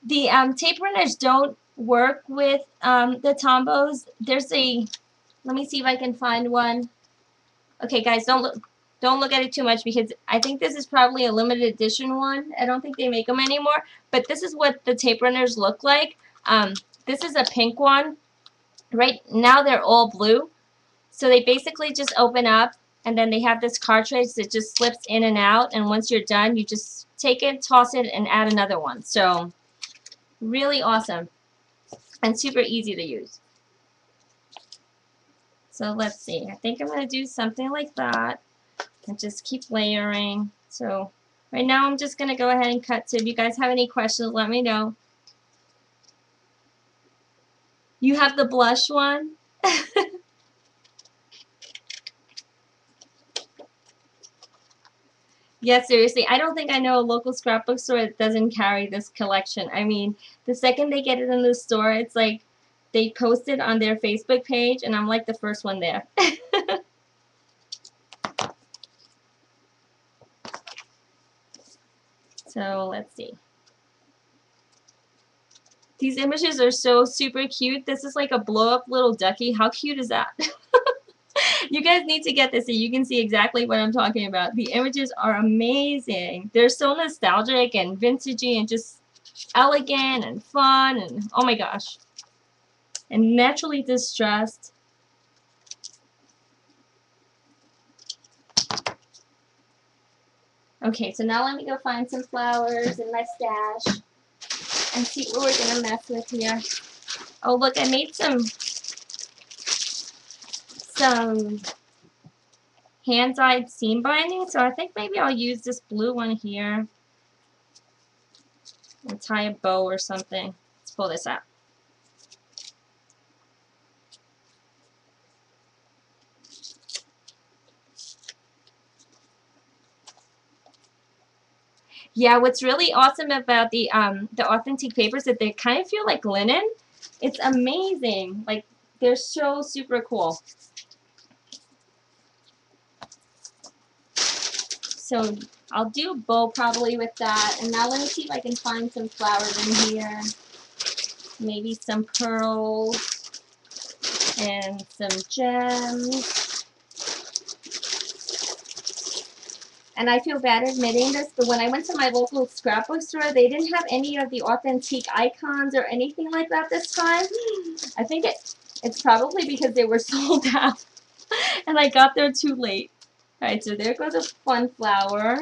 The tape runners don't work with the Tombos. There's a, let me see if I can find one. Okay guys, don't look at it too much because I think this is probably a limited edition one. I don't think they make them anymore, but this is what the tape runners look like. This is a pink one. Right now they're all blue. So they basically just open up and then they have this cartridge that just slips in and out, and once you're done you just take it, toss it, and add another one. So really awesome and super easy to use. So let's see, I think I'm going to do something like that and just keep layering. So right now I'm just going to go ahead and cut. So if you guys have any questions, let me know. You have the blush one? Yeah, seriously, I don't think I know a local scrapbook store that doesn't carry this collection. I mean, the second they get it in the store, it's like they post it on their Facebook page, and I'm like the first one there. So, let's see. These images are so super cute. This is like a blow-up little ducky. How cute is that? You guys need to get this so you can see exactly what I'm talking about. The images are amazing. They're so nostalgic and vintagey and just elegant and fun and oh my gosh. And naturally distressed. Okay, so now let me go find some flowers in my stash and see what we're going to mess with here. Oh look, I made some some hand-dyed seam binding, so I think maybe I'll use this blue one here and tie a bow or something. Let's pull this out. Yeah, what's really awesome about the Authentique papers is that they kind of feel like linen. It's amazing. Like, they're so super cool. So I'll do a bow probably with that. And now let me see if I can find some flowers in here. Maybe some pearls and some gems. And I feel bad admitting this, but when I went to my local scrapbook store, they didn't have any of the Authentique icons or anything like that this time. I think it's probably because they were sold out and I got there too late. Alright, so there goes a fun flower.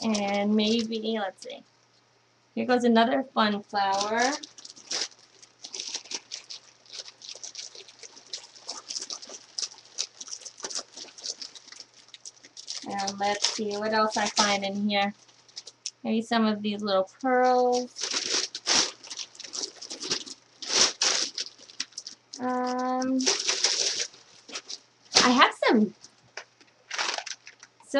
And maybe, let's see. Here goes another fun flower. And let's see what else I find in here. Maybe some of these little pearls. I have some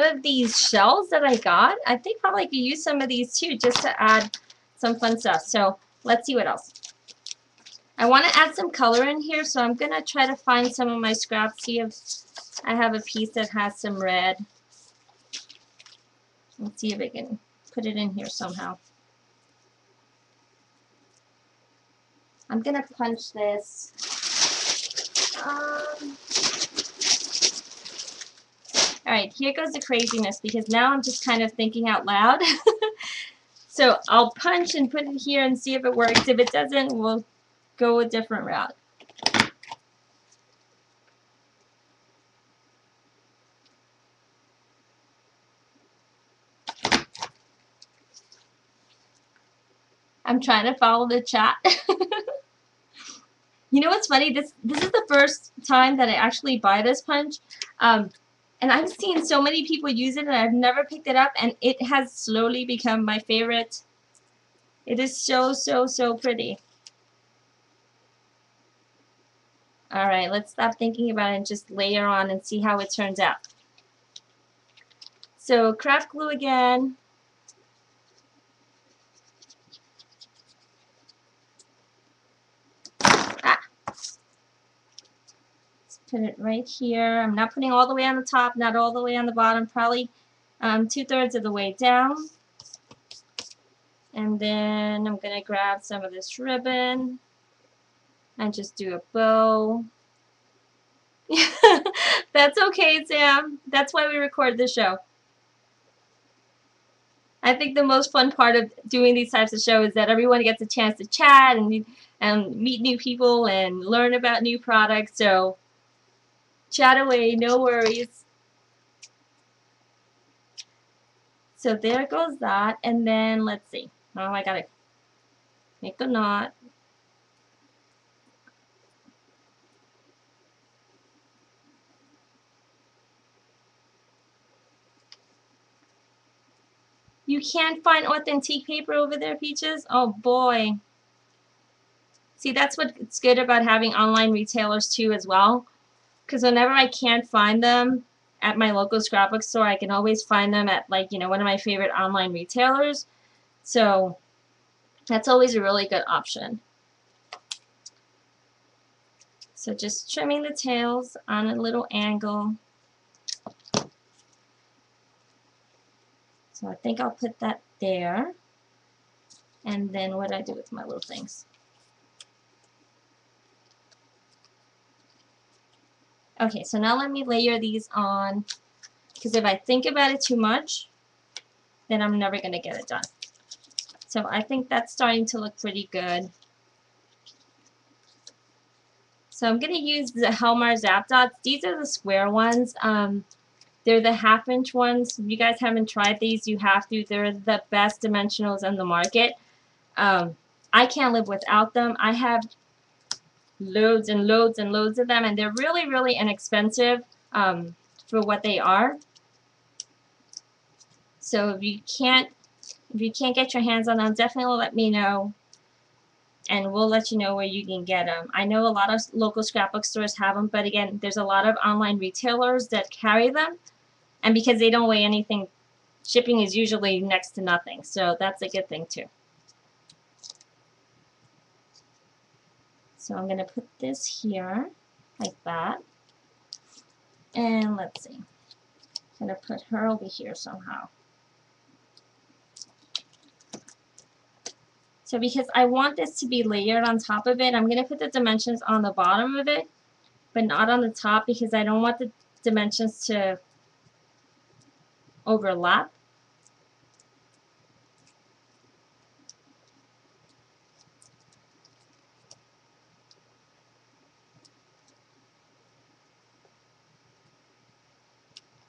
of these shells that I got. I think probably I could use some of these too, just to add some fun stuff. So let's see what else. I want to add some color in here, so I'm going to try to find some of my scraps, see if I have a piece that has some red. Let's see if I can put it in here somehow. I'm going to punch this. Alright, here goes the craziness, because now I'm just kind of thinking out loud. So I'll punch and put it here and see if it works. If it doesn't, we'll go a different route. I'm trying to follow the chat. You know what's funny? This is the first time that I actually buy this punch. And I've seen so many people use it and I've never picked it up, and it has slowly become my favorite. It is so, so, so pretty. Alright, let's stop thinking about it and just layer on and see how it turns out. So, craft glue again. Put it right here. I'm not putting all the way on the top, not all the way on the bottom, probably 2/3 of the way down. And then I'm going to grab some of this ribbon and just do a bow. That's okay, Sam. That's why we record the show. I think the most fun part of doing these types of shows is that everyone gets a chance to chat and meet new people and learn about new products. So chat away, no worries. So there goes that, and then let's see. Oh, I gotta make a knot. You can't find Authentique paper over there, Peaches? Oh boy. See, that's what's good about having online retailers too as well. Because whenever I can't find them at my local scrapbook store, I can always find them at, like, you know, one of my favorite online retailers. So that's always a really good option. So just trimming the tails on a little angle. So I think I'll put that there. And then what do I do with my little things? Okay, so now let me layer these on, because if I think about it too much, then I'm never going to get it done. So I think that's starting to look pretty good. So I'm going to use the Helmar Zap Dots. These are the square ones. They're the 1/2-inch ones. If you guys haven't tried these, you have to. They're the best dimensionals on the market. I can't live without them. I have loads and loads and loads of them, and they're really, really inexpensive for what they are. So if you can't get your hands on them, definitely let me know, and we'll let you know where you can get them. I know a lot of local scrapbook stores have them, but again, there's a lot of online retailers that carry them, and because they don't weigh anything, shipping is usually next to nothing, so that's a good thing too. So I'm going to put this here like that, and let's see, I'm going to put her over here somehow. So because I want this to be layered on top of it, I'm going to put the dimensions on the bottom of it, but not on the top, because I don't want the dimensions to overlap.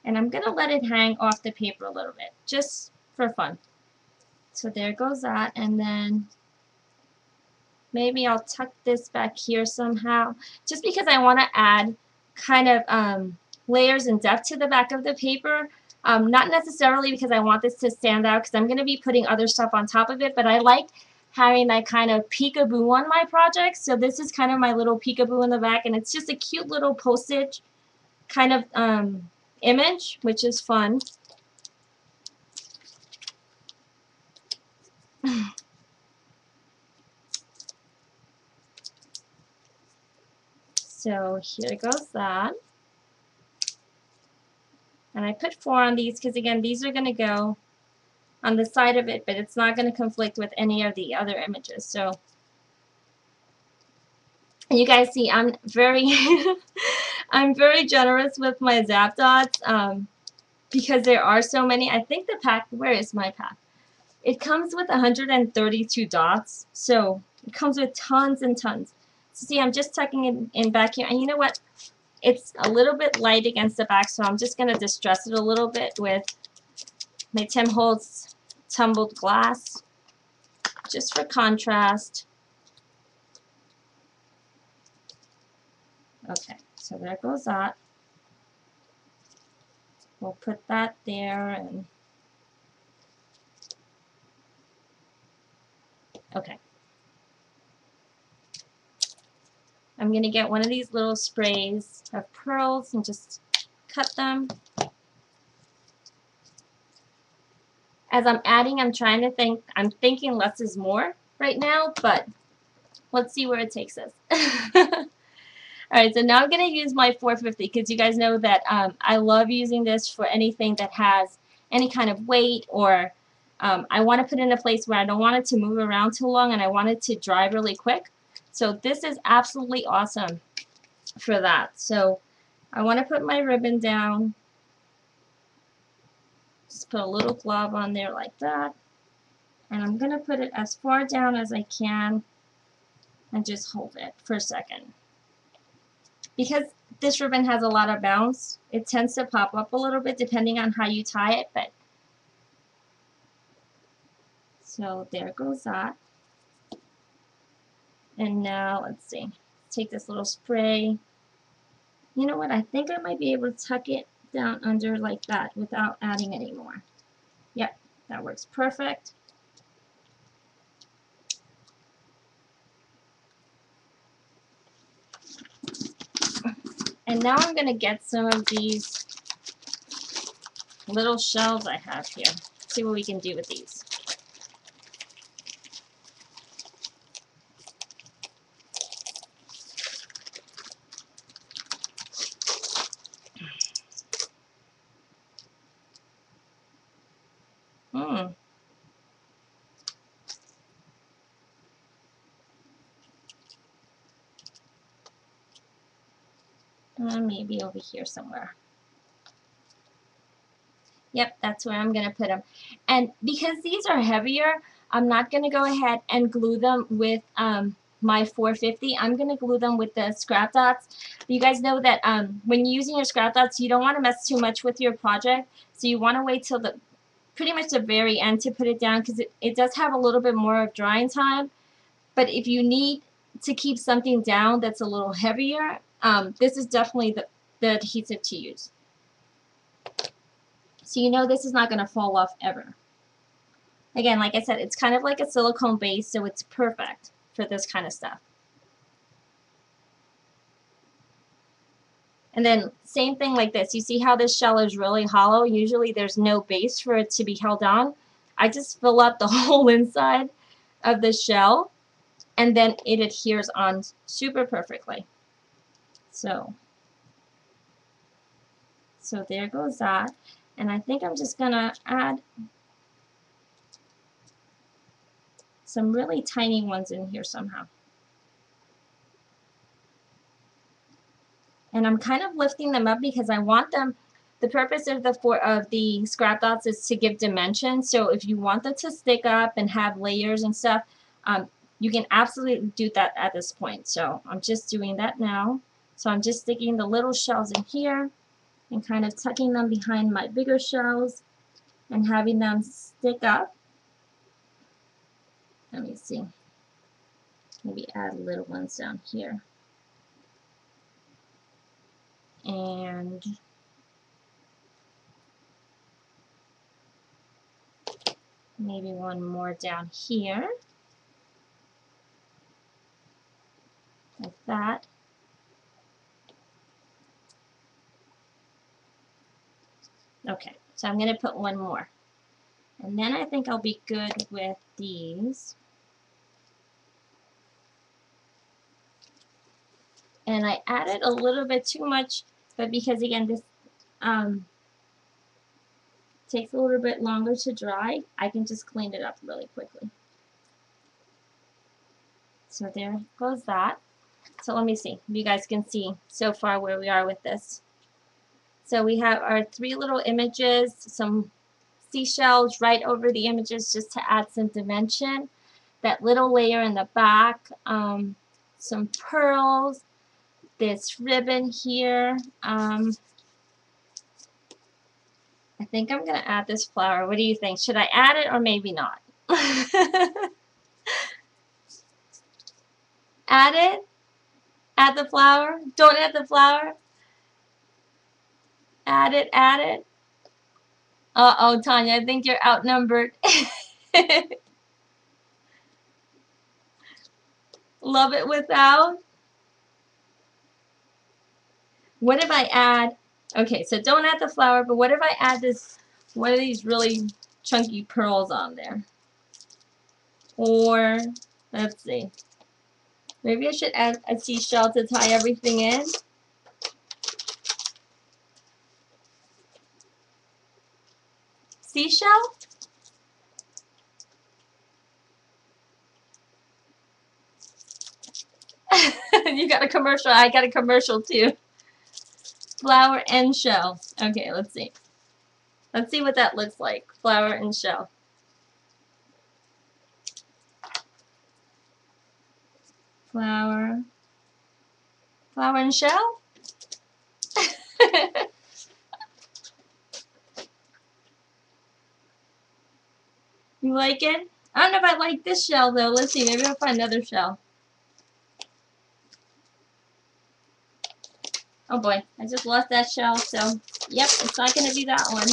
And I'm going to let it hang off the paper a little bit, just for fun. So there goes that, and then maybe I'll tuck this back here somehow, just because I want to add kind of layers and depth to the back of the paper. Not necessarily because I want this to stand out, because I'm going to be putting other stuff on top of it, but I like having that kind of peekaboo on my project. So this is kind of my little peekaboo in the back, and it's just a cute little postage kind of image, which is fun. So here goes that. And I put 4 on these because, again, these are going to go on the side of it, but it's not going to conflict with any of the other images. So, and you guys see I'm very I'm very generous with my zap dots because there are so many. I think the pack, where is my pack? It comes with 132 dots, so it comes with tons and tons. So see, I'm just tucking it in back here, and you know what? It's a little bit light against the back, so I'm just going to distress it a little bit with my Tim Holtz tumbled glass, just for contrast. Okay, so there goes that. We'll put that there, and okay. I'm going to get one of these little sprays of pearls and just cut them. As I'm adding, I'm thinking less is more right now, but let's see where it takes us. Alright, so now I'm going to use my 450, because you guys know that I love using this for anything that has any kind of weight, or I want to put it in a place where I don't want it to move around too long and I want it to dry really quick. So this is absolutely awesome for that. So I want to put my ribbon down. Just put a little glob on there like that. And I'm going to put it as far down as I can and just hold it for a second. Because this ribbon has a lot of bounce, it tends to pop up a little bit depending on how you tie it. But so there goes that. And now let's see. Take this little spray. You know what? I think I might be able to tuck it down under like that without adding any more. Yep, that works perfect. And now I'm going to get some of these little shells I have here. See what we can do with these. Maybe over here somewhere. Yep, that's where I'm going to put them. And because these are heavier, I'm not going to go ahead and glue them with my 450. I'm going to glue them with the scrap dots. You guys know that when you're using your scrap dots, you don't want to mess too much with your project. So you want to wait till pretty much the very end to put it down, because it does have a little bit more of drying time. But if you need to keep something down that's a little heavier, this is definitely the adhesive to use. So you know this is not going to fall off ever. Again, like I said, it's kind of like a silicone base, so it's perfect for this kind of stuff. And then same thing like this. You see how this shell is really hollow? Usually there's no base for it to be held on. I just fill up the whole inside of the shell, and then it adheres on super perfectly. So there goes that. And I think I'm just going to add some really tiny ones in here somehow. And I'm kind of lifting them up because I want them, the purpose of the scrap dots is to give dimension. So if you want them to stick up and have layers and stuff, you can absolutely do that at this point. So I'm just doing that now. So I'm just sticking the little shells in here and kind of tucking them behind my bigger shells and having them stick up. Let me see. Maybe add little ones down here. And maybe one more down here. Like that. Okay, so I'm going to put one more. And then I think I'll be good with these. And I added a little bit too much, but because again this takes a little bit longer to dry, I can just clean it up really quickly. So there goes that. So let me see if you guys can see so far where we are with this. So we have our 3 little images, some seashells right over the images just to add some dimension. That little layer in the back, some pearls, this ribbon here. I think I'm going to add this flower. What do you think? Should I add it or maybe not? Add it? Add the flower? Don't add the flower? Add it, add it. Uh-oh, Tanya, I think you're outnumbered. Love it without? What if I add, okay, so don't add the flower, but what if I add this, one of these really chunky pearls on there? Or, let's see, maybe I should add a seashell to tie everything in. Seashell? You got a commercial, I got a commercial too. Flower and shell. Okay, let's see. Let's see what that looks like. Flower and shell. Flower. Flower and shell? You like it? I don't know if I like this shell though. Let's see, maybe I'll find another shell. Oh boy, I just lost that shell, so yep, it's not going to be that one.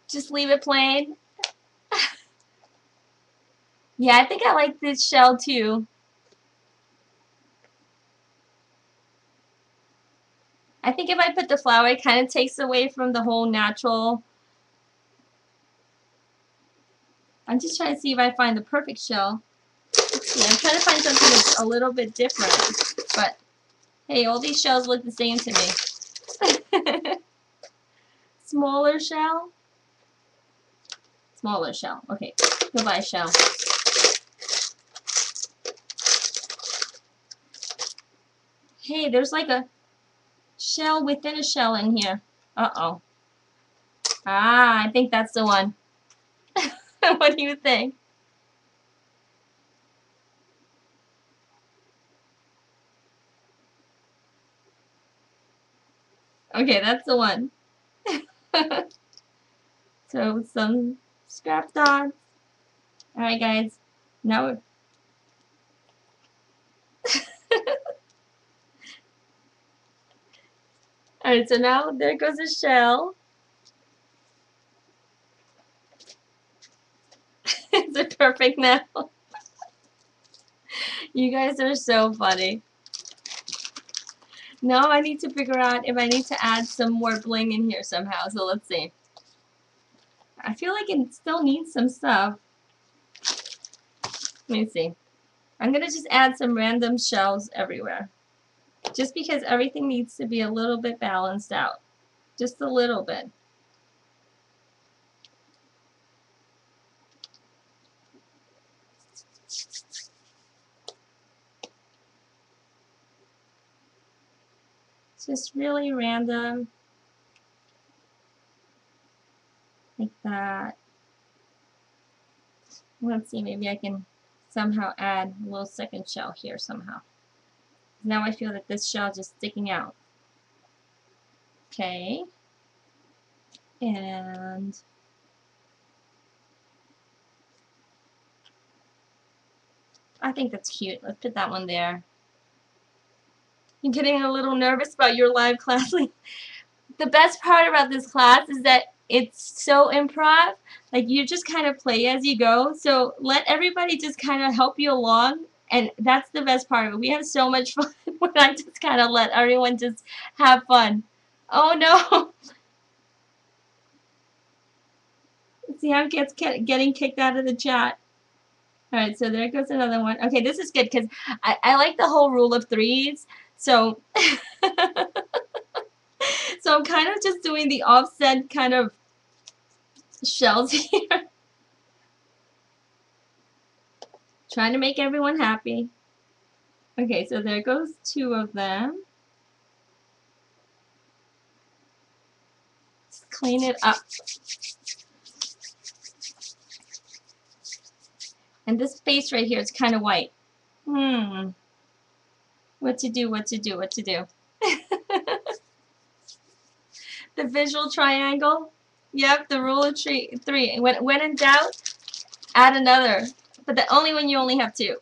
Just leave it plain. Yeah, I think I like this shell too. I think if I put the flower, it kind of takes away from the whole natural. I'm just trying to see if I find the perfect shell. Let's see, I'm trying to find something that's a little bit different. But, hey, all these shells look the same to me. Smaller shell? Smaller shell. Okay, goodbye shell. Hey, there's like a shell within a shell in here. Uh-oh. Ah, I think that's the one. What do you think? Okay, that's the one. So some scrap dots. Alright guys, now we're alright, so now there goes the shell. Is it perfect now? You guys are so funny. Now I need to figure out if I need to add some more bling in here somehow, so let's see. I feel like it still needs some stuff. Let me see. I'm gonna just add some random shells everywhere. Just because everything needs to be a little bit balanced out. Just a little bit. Just really random. Like that. Let's see, maybe I can somehow add a little second shell here somehow. Now I feel that this shell is just sticking out. Okay. And I think that's cute. Let's put that one there. You're getting a little nervous about your live class. The best part about this class is that it's so improv. Like you just kind of play as you go. So let everybody just kind of help you along. And that's the best part of it. We have so much fun when I just kind of let everyone just have fun. Oh no. See how it gets getting kicked out of the chat. Alright, so there goes another one. Okay, this is good because I like the whole rule of threes. So, so I'm kind of just doing the offset kind of shells here. Trying to make everyone happy. Okay, so there goes two of them. Just clean it up. And this face right here is kind of white. What to do, what to do, what to do. The visual triangle. Yep, the rule of three. When in doubt, add another. But only when you only have two.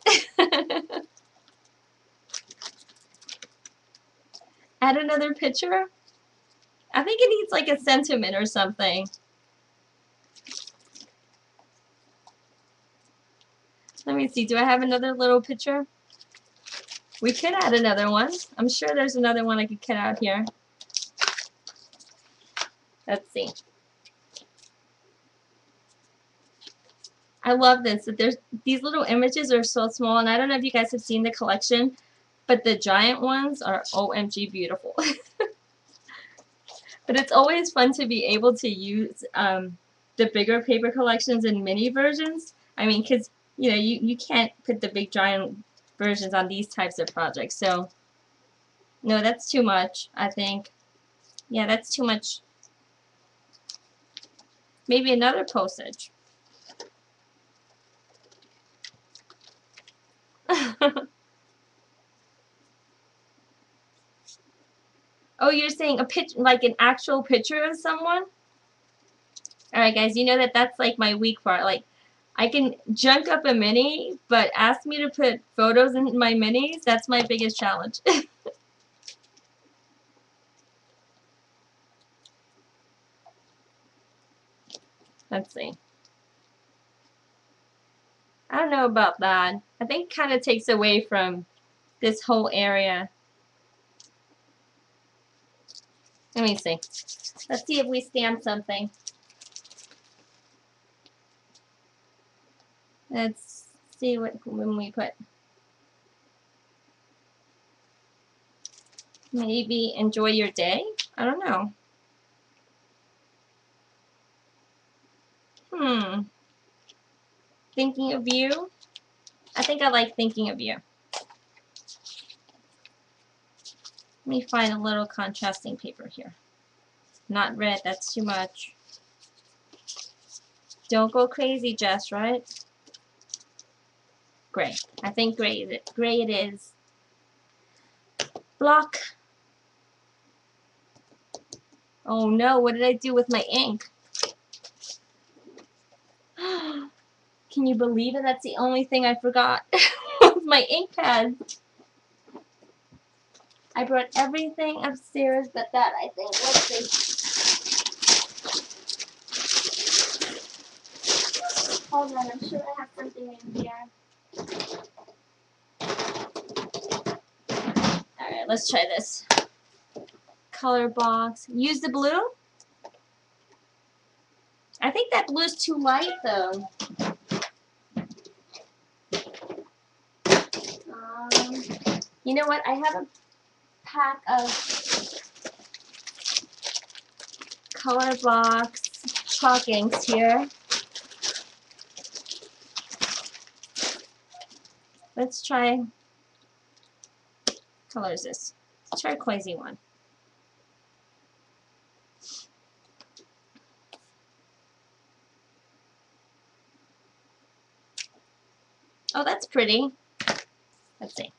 Add another picture. I think it needs like a sentiment or something. Let me see. Do I have another little picture? We could add another one. I'm sure there's another one I could cut out here. Let's see. I love this. That these little images are so small, and I don't know if you guys have seen the collection, but the giant ones are OMG beautiful. But it's always fun to be able to use the bigger paper collections in mini versions. I mean, because you know you can't put the big giant versions on these types of projects. So no, that's too much, I think. Yeah, that's too much. Maybe another postage. Oh, you're saying a picture, like an actual picture of someone? Alright guys, you know that that's like my weak part. Like, I can junk up a mini, but ask me to put photos in my minis, that's my biggest challenge. Let's see. I don't know about that. I think it kind of takes away from this whole area. Let me see. Let's see if we stamp something. Let's see what when we put. Maybe enjoy your day? I don't know. Thinking of you? I think I like thinking of you. Let me find a little contrasting paper here. Not red, that's too much. Don't go crazy, Jess, right? Gray. I think gray it is. Block. Oh no, what did I do with my ink? Can you believe it? That's the only thing I forgot was my ink pad. I brought everything upstairs but that, I think. Let's see. Hold on, I'm sure I have something in here. Alright, let's try this. Color box. Use the blue? I think that blue's too light though. You know what? I have a pack of color box chalk inks here. Let's try, what color is this? Turquoisey one. Oh, that's pretty. Let's see.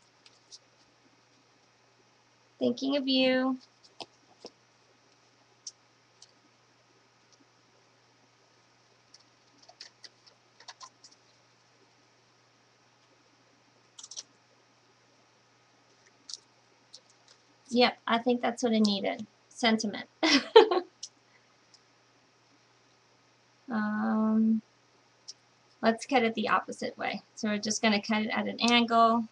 Thinking of you. Yep, I think that's what I needed. Sentiment. Let's cut it the opposite way. So we're just going to cut it at an angle.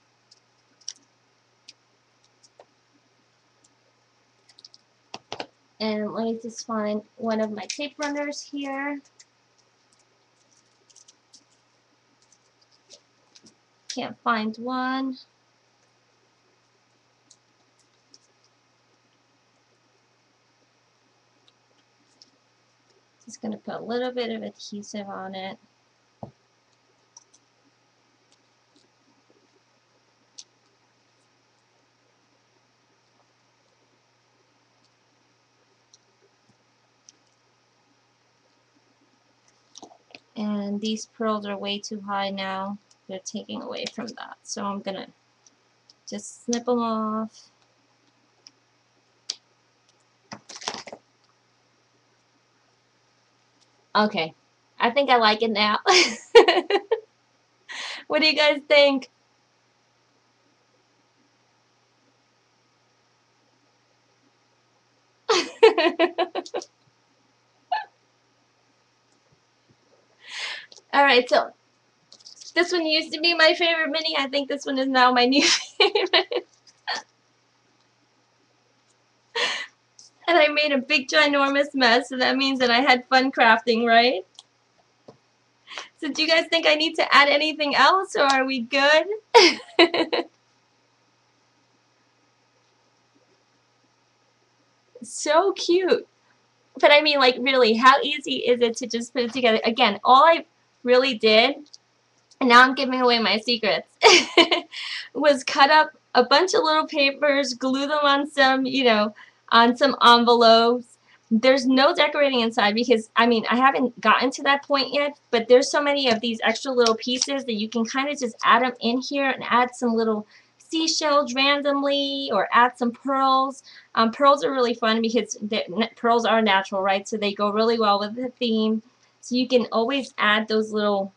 And let me just find one of my tape runners here. Can't find one. Just going to put a little bit of adhesive on it. And these pearls are way too high now. They're taking away from that. So I'm going to just snip them off. Okay, I think I like it now. What do you guys think? Alright, so this one used to be my favorite mini. I think this one is now my new favorite. And I made a big ginormous mess, so that means that I had fun crafting, right? So do you guys think I need to add anything else, or are we good? So cute. But I mean, like, really, how easy is it to just put it together? Again, all I really did, and now I'm giving away my secrets, was cut up a bunch of little papers, glue them on some, you know, on some envelopes. There's no decorating inside because, I mean, I haven't gotten to that point yet, but there's so many of these extra little pieces that you can kind of just add them in here and add some little seashells randomly or add some pearls. Pearls are really fun because pearls are natural, right? So they go really well with the theme. So you can always add those little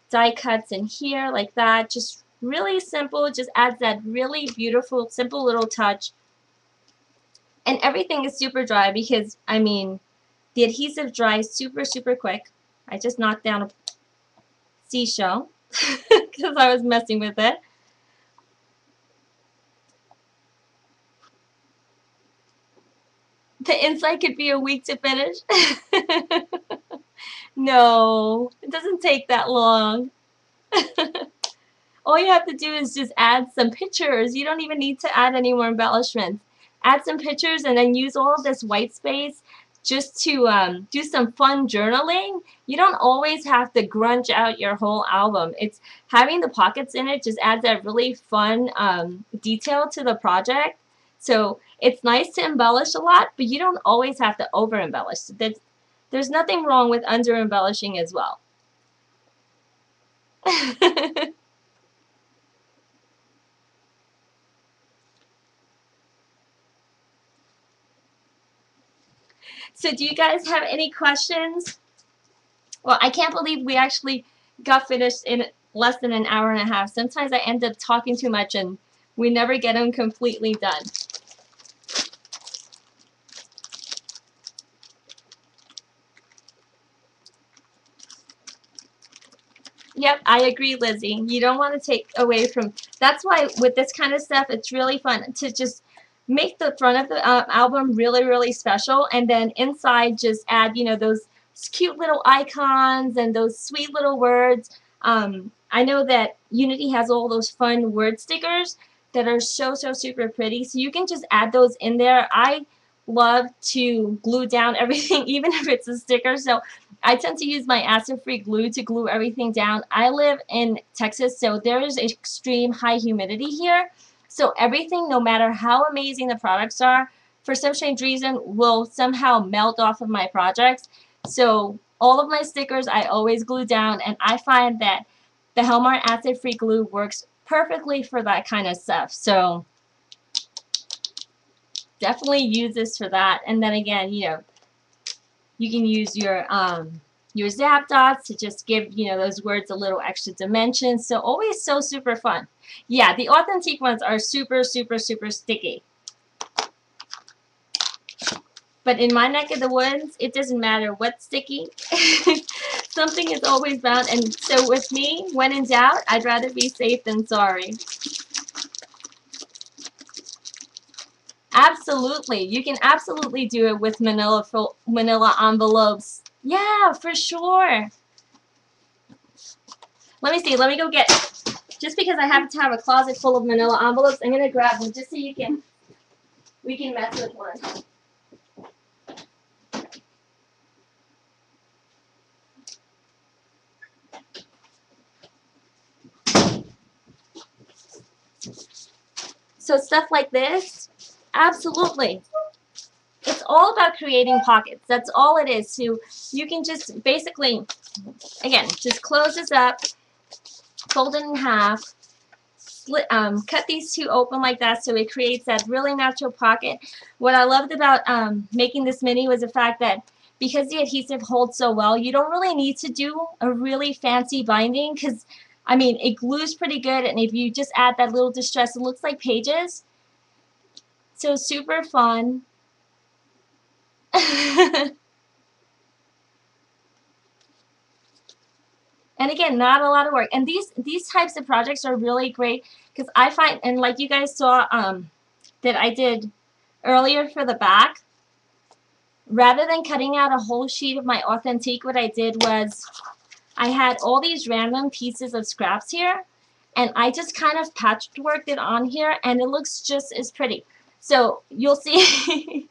die cuts in here like that. Just really simple. Just adds that really beautiful, simple little touch. And everything is super dry because, I mean, the adhesive dries super, super quick. I just knocked down a seashell because I was messing with it. The inside could be a week to finish. No, it doesn't take that long. All you have to do is just add some pictures. You don't even need to add any more embellishments. Add some pictures and then use all of this white space just to do some fun journaling. You don't always have to grunge out your whole album. It's having the pockets in it just adds that really fun detail to the project. So it's nice to embellish a lot, but you don't always have to over embellish. There's nothing wrong with under embellishing as well. So do you guys have any questions? Well, I can't believe we actually got finished in less than an hour and a half. Sometimes I end up talking too much and we never get them completely done. Yep, I agree, Lizzie. You don't want to take away from. That's why with this kind of stuff, it's really fun to just make the front of the album really, really special, and then inside just add, you know, those cute little icons and those sweet little words. I know that Unity has all those fun word stickers that are so, so super pretty, so you can just add those in there. I love to glue down everything, even if it's a sticker, so I tend to use my acid-free glue to glue everything down. I live in Texas, so there is extreme high humidity here. So everything, no matter how amazing the products are, for some strange reason, will somehow melt off of my projects. So all of my stickers I always glue down, and I find that the Helmar acid-free glue works perfectly for that kind of stuff. So definitely use this for that. And then again, you know, you can use your zap dots to just give, you know, those words a little extra dimension. So always so super fun. Yeah, the Authentique ones are super, super, super sticky. But in my neck of the woods, it doesn't matter what's sticky. Something is always bound. And so with me, when in doubt, I'd rather be safe than sorry. Absolutely. You can absolutely do it with manila envelopes. Yeah, for sure. Let me see. Let me go get, just because I happen to have a closet full of manila envelopes, I'm going to grab one just so we can mess with one. So stuff like this, absolutely. It's all about creating pockets. That's all it is. So you can just basically, again, just close this up, fold it in half, split, cut these two open like that so it creates that really natural pocket. What I loved about making this mini was the fact that because the adhesive holds so well, you don't really need to do a really fancy binding because, I mean, it glues pretty good, and if you just add that little distress, it looks like pages. So super fun. And again, not a lot of work. And these types of projects are really great because I find, and like you guys saw that I did earlier for the back, rather than cutting out a whole sheet of my Authentique, what I did was I had all these random pieces of scraps here, and I just kind of patchworked it on here, and it looks just as pretty. So you'll see,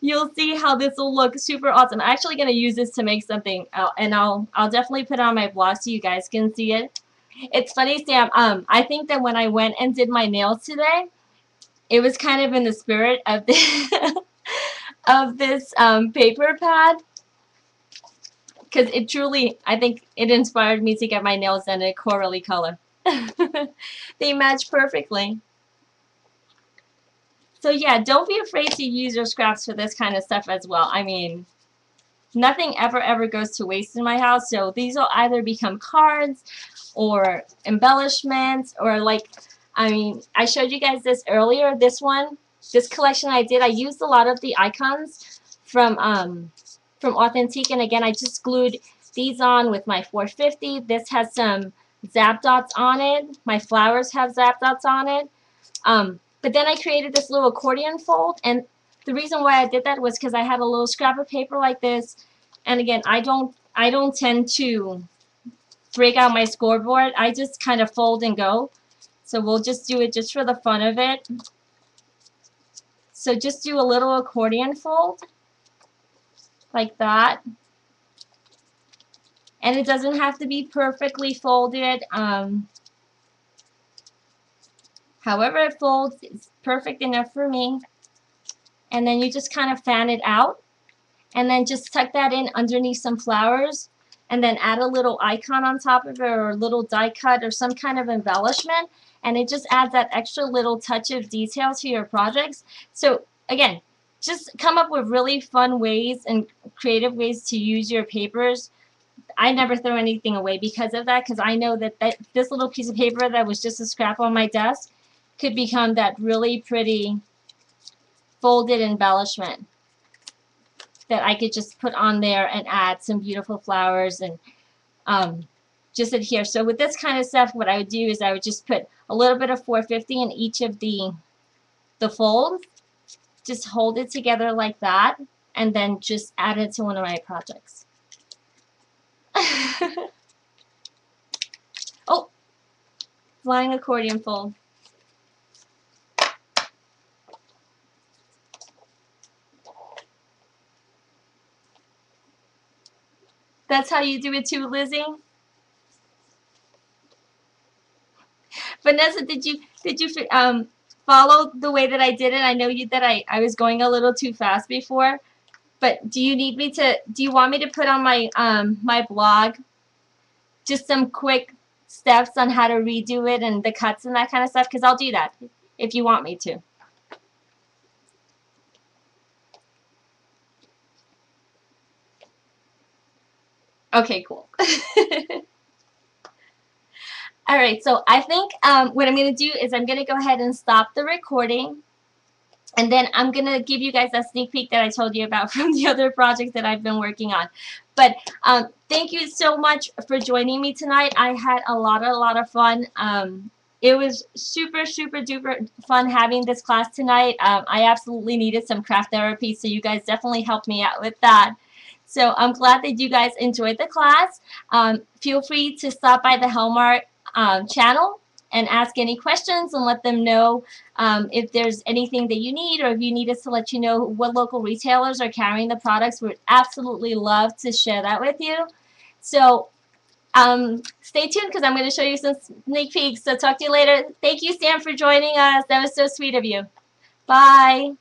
you'll see how this will look super awesome. I'm actually going to use this to make something, and I'll definitely put it on my blog so you guys can see it. It's funny, Sam. I think that when I went and did my nails today, it was kind of in the spirit of this, of this paper pad, because it truly, I think it inspired me to get my nails done in a corally color. They match perfectly. So yeah, don't be afraid to use your scraps for this kind of stuff as well. I mean, nothing ever goes to waste in my house, so these will either become cards or embellishments, or like, I mean, I showed you guys this earlier, this one, this collection I did, I used a lot of the icons from Authentique, and again, I just glued these on with my 450. This has some zap dots on it. My flowers have zap dots on it. But then I created this little accordion fold, and the reason why I did that was because I had a little scrap of paper like this, and again, I don't tend to break out my scoreboard. I just kind of fold and go. So we'll just do it just for the fun of it. So just do a little accordion fold like that. And it doesn't have to be perfectly folded. However it folds is perfect enough for me. And then you just kind of fan it out. And then just tuck that in underneath some flowers. And then add a little icon on top of it, or a little die cut, or some kind of embellishment. And it just adds that extra little touch of detail to your projects. So again, just come up with really fun ways and creative ways to use your papers I never throw anything away because of that, because I know that, this little piece of paper that was just a scrap on my desk could become that really pretty folded embellishment that I could just put on there and add some beautiful flowers and just adhere. So with this kind of stuff, what I would do is I would just put a little bit of 450 in each of the folds, just hold it together like that, and then just add it to one of my projects. Oh, flying accordion fold. That's how you do it too, Lizzie? Vanessa, did you follow the way that I did it? I know that I was going a little too fast before, but do you want me to put on my my blog just some quick steps on how to redo it and the cuts and that kind of stuff? Because I'll do that if you want me to. Okay, cool. All right, so I think what I'm going to do is I'm going to go ahead and stop the recording, and then I'm going to give you guys that sneak peek that I told you about from the other projects that I've been working on. But thank you so much for joining me tonight. I had a lot of fun. It was super duper fun having this class tonight. I absolutely needed some craft therapy, so you guys definitely helped me out with that. So I'm glad that you guys enjoyed the class. Feel free to stop by the Hellmart channel and ask any questions and let them know if there's anything that you need, or if you need us to let you know what local retailers are carrying the products. We'd absolutely love to share that with you. So stay tuned, because I'm going to show you some sneak peeks. So talk to you later. Thank you, Sam, for joining us. That was so sweet of you. Bye.